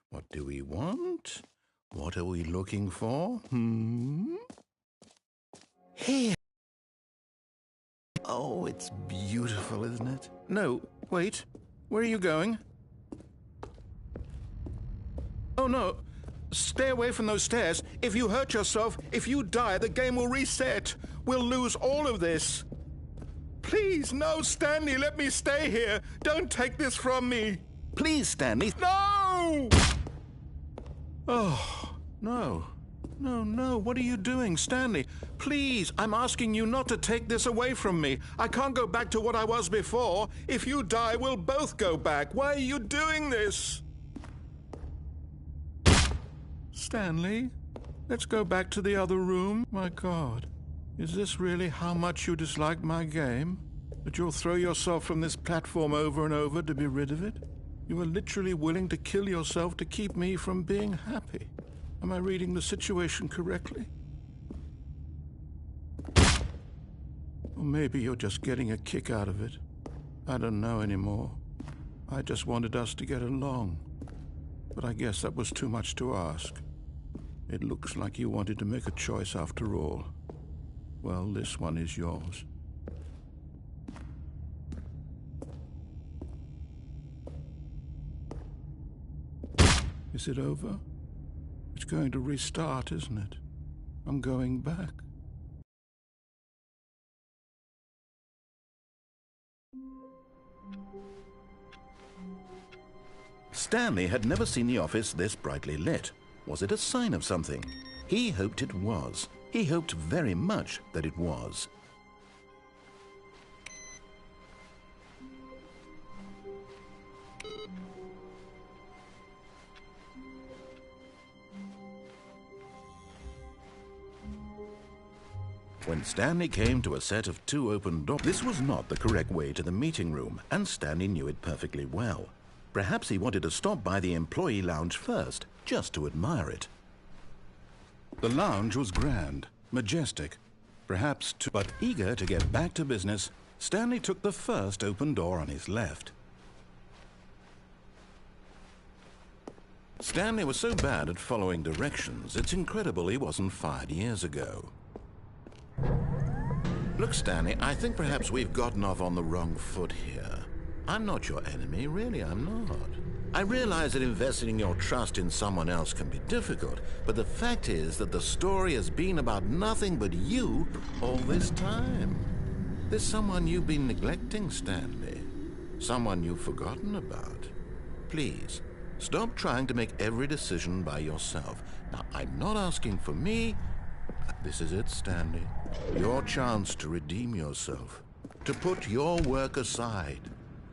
What do we want? What are we looking for? Here. Oh, it's beautiful, isn't it? No, wait. Where are you going? Oh, no. Stay away from those stairs. If you hurt yourself, if you die, the game will reset. We'll lose all of this. Please, no, Stanley, let me stay here. Don't take this from me. Please, Stanley. No! Oh, no. No, what are you doing, Stanley? Please, I'm asking you not to take this away from me. I can't go back to what I was before. If you die, we'll both go back. Why are you doing this? Stanley, let's go back to the other room. My God, is this really how much you dislike my game? That you'll throw yourself from this platform over and over to be rid of it? You are literally willing to kill yourself to keep me from being happy. Am I reading the situation correctly? Or maybe you're just getting a kick out of it. I don't know anymore. I just wanted us to get along. But I guess that was too much to ask. It looks like you wanted to make a choice after all. Well, this one is yours. Is it over? It's going to restart, isn't it? I'm going back. Stanley had never seen the office this brightly lit. Was it a sign of something? He hoped it was. He hoped very much that it was. When Stanley came to a set of 2 open doors, this was not the correct way to the meeting room, and Stanley knew it perfectly well. Perhaps he wanted to stop by the employee lounge first, just to admire it. The lounge was grand, majestic, perhaps too, but eager to get back to business, Stanley took the first open door on his left. Stanley was so bad at following directions, it's incredible he wasn't fired years ago. Look, Stanley, I think perhaps we've gotten off on the wrong foot here. I'm not your enemy, really, I'm not. I realize that investing your trust in someone else can be difficult, but the fact is that the story has been about nothing but you all this time. There's someone you've been neglecting, Stanley. Someone you've forgotten about. Please, stop trying to make every decision by yourself. Now, I'm not asking for me. This is it, Stanley. Your chance to redeem yourself, to put your work aside,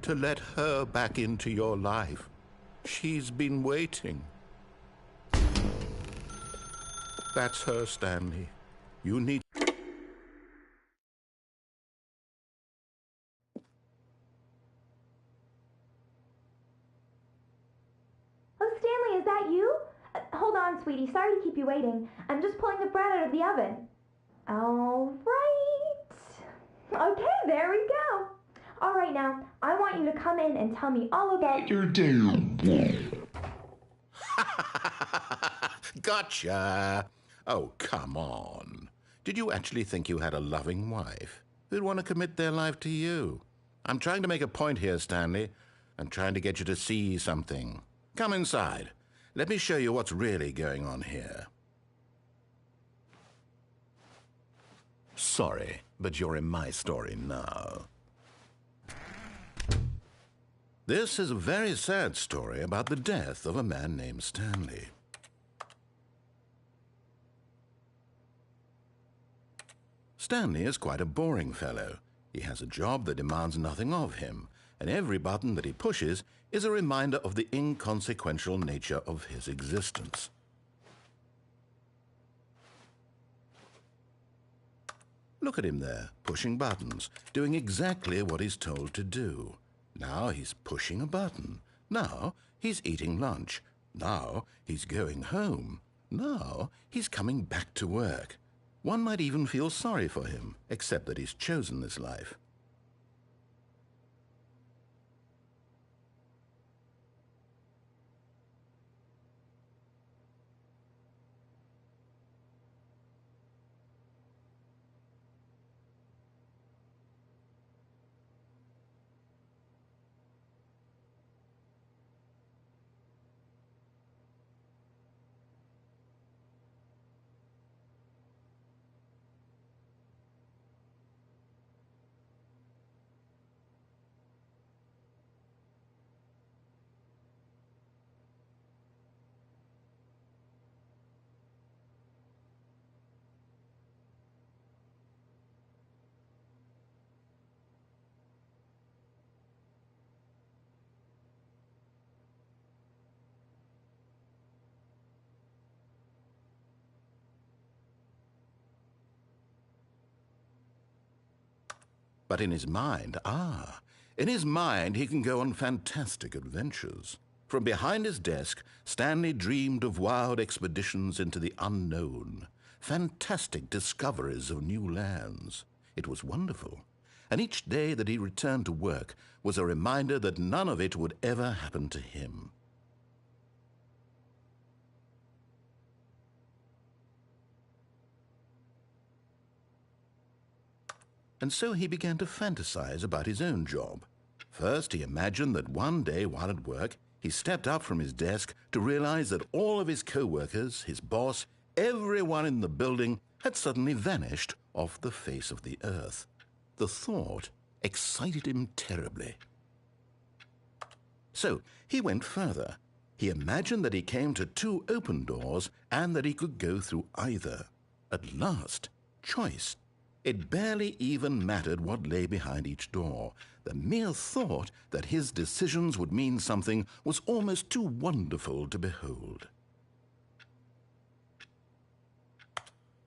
to let her back into your life. She's been waiting. That's her, Stanley. You need... Oh, Stanley, is that you? Hold on, sweetie. Sorry to keep you waiting. I'm just pulling the bread out of the oven. All right. Okay, there we go. All right, now, I want you to come in and tell me all about your day. Gotcha. Oh, come on. Did you actually think you had a loving wife who'd want to commit their life to you? I'm trying to make a point here, Stanley. I'm trying to get you to see something. Come inside. Let me show you what's really going on here. Sorry, but you're in my story now. This is a very sad story about the death of a man named Stanley. Stanley is quite a boring fellow. He has a job that demands nothing of him, and every button that he pushes is a reminder of the inconsequential nature of his existence. Look at him there, pushing buttons, doing exactly what he's told to do. Now he's pushing a button. Now he's eating lunch. Now he's going home. Now he's coming back to work. One might even feel sorry for him, except that he's chosen this life. But in his mind, in his mind he can go on fantastic adventures. From behind his desk, Stanley dreamed of wild expeditions into the unknown, fantastic discoveries of new lands. It was wonderful, and each day that he returned to work was a reminder that none of it would ever happen to him. And so he began to fantasize about his own job. First, he imagined that one day while at work, he stepped up from his desk to realize that all of his co-workers, his boss, everyone in the building had suddenly vanished off the face of the earth. The thought excited him terribly. So he went further. He imagined that he came to 2 open doors and that he could go through either. At last, choice. It barely even mattered what lay behind each door. The mere thought that his decisions would mean something was almost too wonderful to behold.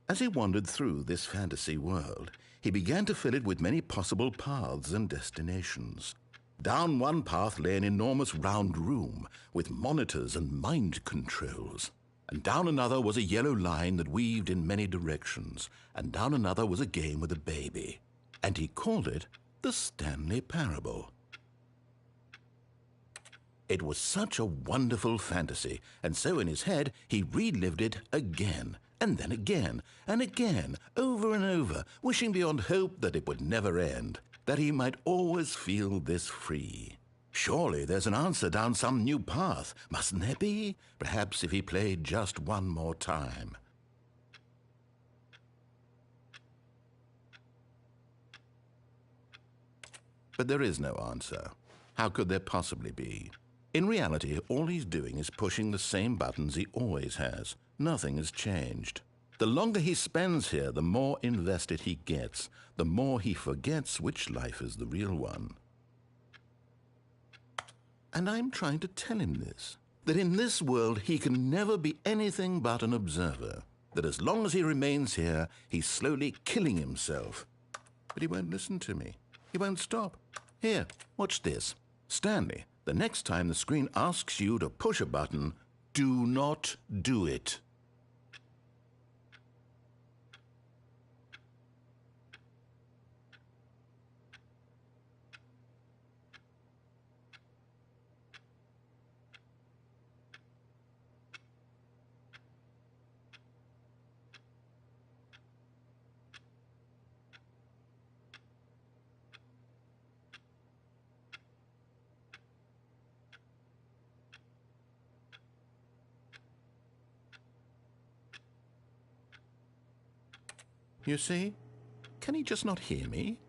As he wandered through this fantasy world, he began to fill it with many possible paths and destinations. Down one path lay an enormous round room with monitors and mind controls. And down another was a yellow line that weaved in many directions, and down another was a game with a baby. And he called it the Stanley Parable. It was such a wonderful fantasy, and so in his head he relived it again, and then again, and again, over and over, wishing beyond hope that it would never end, that he might always feel this free. Surely there's an answer down some new path, mustn't there be? Perhaps if he played just one more time. But there is no answer. How could there possibly be? In reality, all he's doing is pushing the same buttons he always has. Nothing has changed. The longer he spends here, the more invested he gets, the more he forgets which life is the real one. And I'm trying to tell him this, that in this world he can never be anything but an observer, that as long as he remains here, he's slowly killing himself. But he won't listen to me. He won't stop. Here, watch this. Stanley, the next time the screen asks you to push a button, do not do it. You see? Can he just not hear me?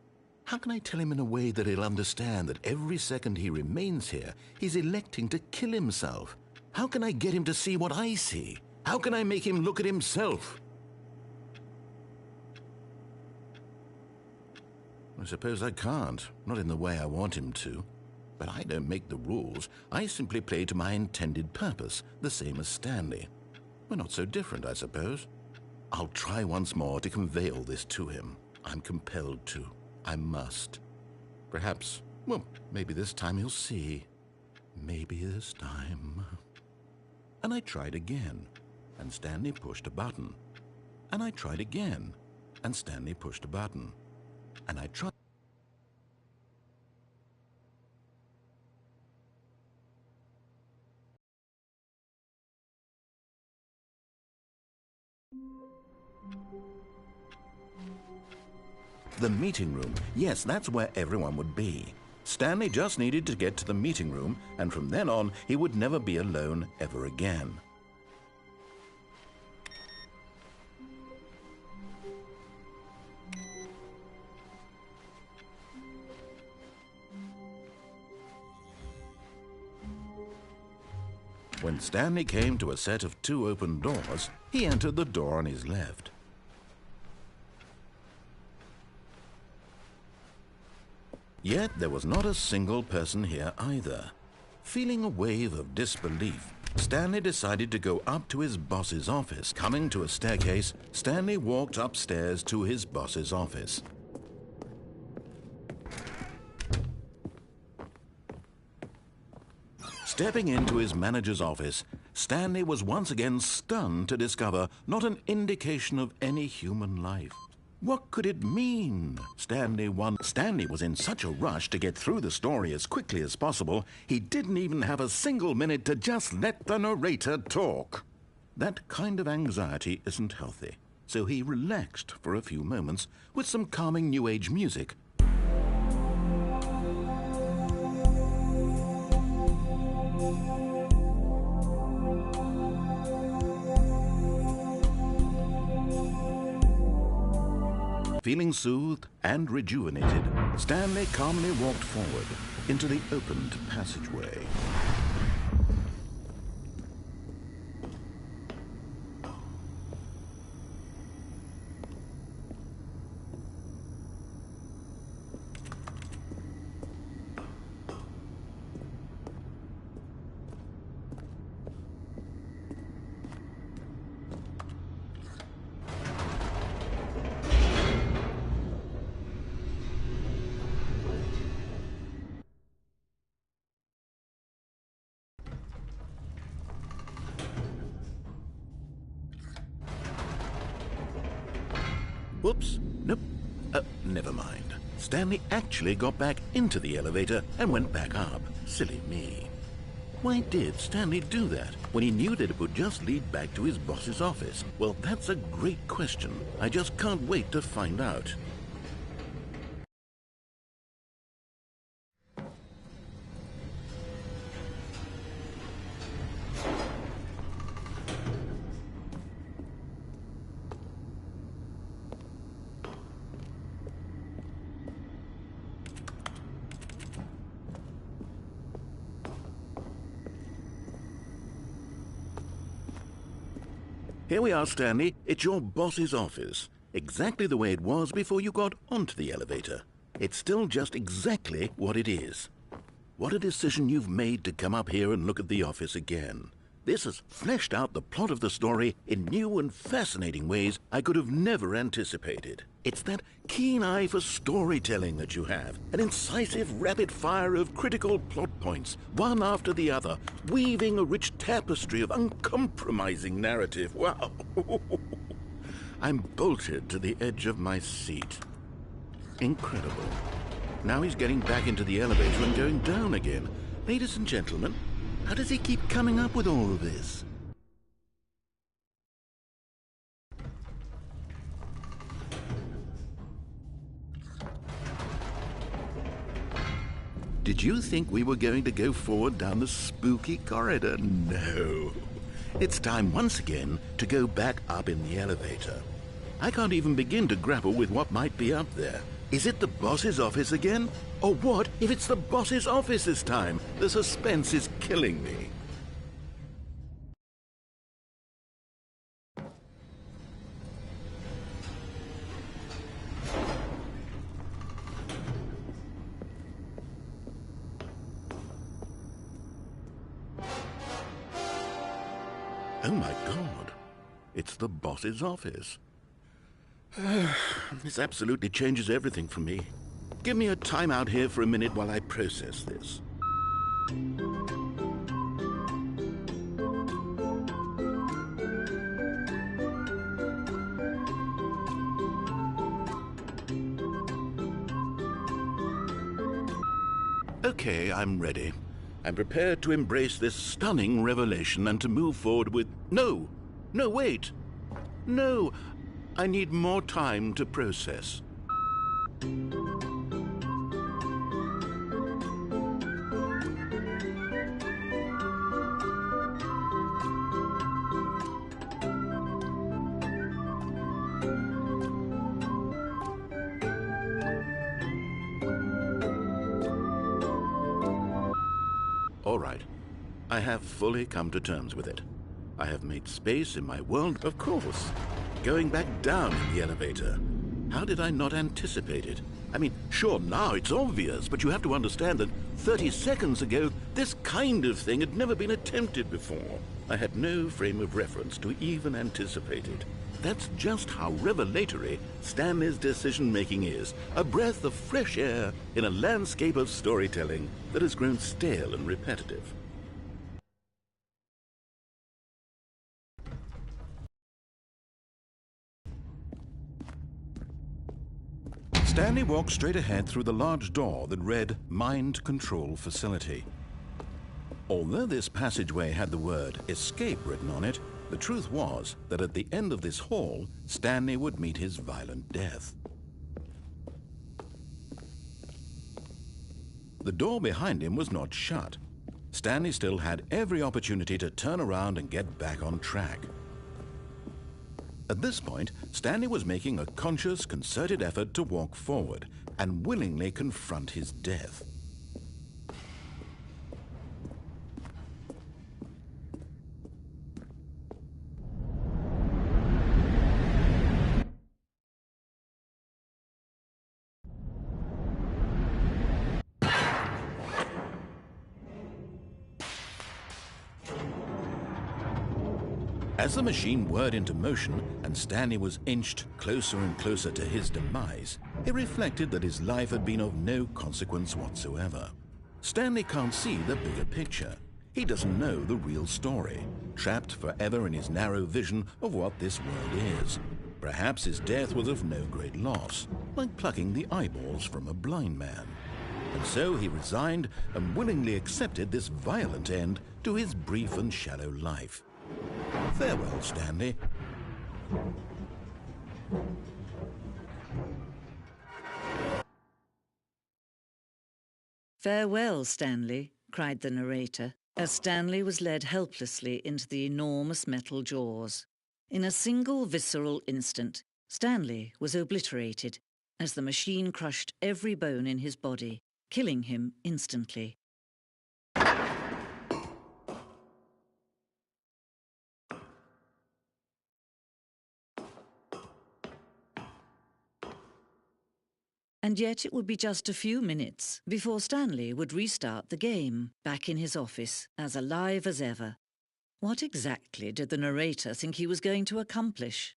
How can I tell him in a way that he'll understand that every second he remains here, he's electing to kill himself? How can I get him to see what I see? How can I make him look at himself? I suppose I can't, not in the way I want him to. But I don't make the rules. I simply play to my intended purpose, the same as Stanley. We're not so different, I suppose. I'll try once more to convey all this to him. I'm compelled to. I must. Perhaps, well, maybe this time he'll see. Maybe this time. And I tried again, and Stanley pushed a button. And I tried again, and Stanley pushed a button. And I tried. The meeting room. Yes, that's where everyone would be. Stanley just needed to get to the meeting room, and from then on, he would never be alone ever again. When Stanley came to a set of 2 open doors, he entered the door on his left. Yet there was not a single person here either. Feeling a wave of disbelief, Stanley decided to go up to his boss's office. Coming to a staircase, Stanley walked upstairs to his boss's office. Stepping into his manager's office, Stanley was once again stunned to discover not an indication of any human life. What could it mean? Stanley was in such a rush to get through the story as quickly as possible, he didn't even have a single minute to just let the narrator talk. That kind of anxiety isn't healthy, so he relaxed for a few moments with some calming New Age music. Feeling soothed and rejuvenated, Stanley calmly walked forward into the opened passageway. Whoops. Nope. Never mind. Stanley actually got back into the elevator and went back up. Silly me. Why did Stanley do that when he knew that it would just lead back to his boss's office? Well, that's a great question. I just can't wait to find out. Here we are, Stanley. It's your boss's office. Exactly the way it was before you got onto the elevator. It's still just exactly what it is. What a decision you've made to come up here and look at the office again. This has fleshed out the plot of the story in new and fascinating ways I could have never anticipated. It's that keen eye for storytelling that you have, an incisive rapid fire of critical plot points, one after the other, weaving a rich tapestry of uncompromising narrative. Wow! I'm bolted to the edge of my seat. Incredible. Now he's getting back into the elevator and going down again. Ladies and gentlemen, how does he keep coming up with all of this? Did you think we were going to go forward down the spooky corridor? No. It's time once again to go back up in the elevator. I can't even begin to grapple with what might be up there. Is it the boss's office again? Or what if it's the boss's office this time? The suspense is killing me. Oh my God, it's the boss's office. This absolutely changes everything for me. Give me a time out here for a minute while I process this. Okay, I'm ready. I'm prepared to embrace this stunning revelation and to move forward with... No, wait. No, I need more time to process. All right. I have fully come to terms with it. I have made space in my world, of course. Going back down in the elevator. How did I not anticipate it? I mean, sure, now it's obvious, but you have to understand that 30 seconds ago, this kind of thing had never been attempted before. I had no frame of reference to even anticipate it. That's just how revelatory Stanley's decision-making is. A breath of fresh air in a landscape of storytelling that has grown stale and repetitive. Stanley walked straight ahead through the large door that read Mind Control Facility. Although this passageway had the word escape written on it, the truth was that at the end of this hall, Stanley would meet his violent death. The door behind him was not shut. Stanley still had every opportunity to turn around and get back on track. At this point, Stanley was making a conscious, concerted effort to walk forward and willingly confront his death. As the machine whirred into motion and Stanley was inched closer and closer to his demise, he reflected that his life had been of no consequence whatsoever. Stanley can't see the bigger picture. He doesn't know the real story, trapped forever in his narrow vision of what this world is. Perhaps his death was of no great loss, like plucking the eyeballs from a blind man. And so he resigned and willingly accepted this violent end to his brief and shallow life. Farewell, Stanley. "Farewell, Stanley," cried the narrator, as Stanley was led helplessly into the enormous metal jaws. In a single visceral instant, Stanley was obliterated as the machine crushed every bone in his body, killing him instantly. And yet it would be just a few minutes before Stanley would restart the game, back in his office, as alive as ever. What exactly did the narrator think he was going to accomplish?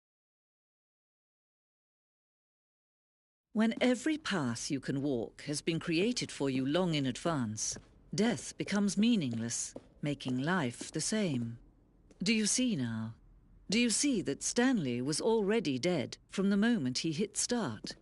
When every path you can walk has been created for you long in advance, death becomes meaningless, making life the same. Do you see now? Do you see that Stanley was already dead from the moment he hit start?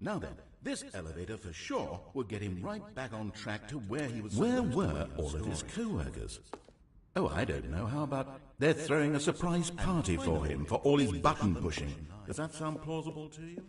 Now then, this elevator for sure would get him right back on track to where he was. Where were all of his co-workers? Oh, I don't know. How about they're throwing a surprise party for him for all his button pushing? Does that sound plausible to you?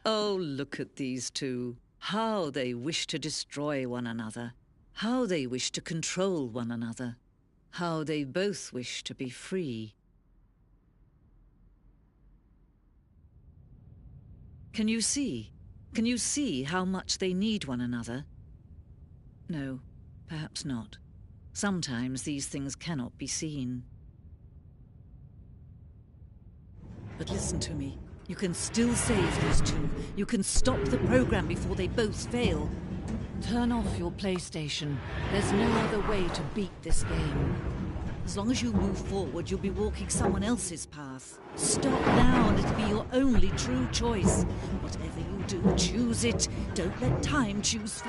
Oh, look at these two. How they wish to destroy one another. How they wish to control one another. How they both wish to be free. Can you see? Can you see how much they need one another? No, perhaps not. Sometimes these things cannot be seen. But listen to me. You can still save these two. You can stop the program before they both fail. Turn off your PlayStation. There's no other way to beat this game. As long as you move forward, you'll be walking someone else's path. Stop now and it'll be your only true choice. Whatever you do, choose it. Don't let time choose for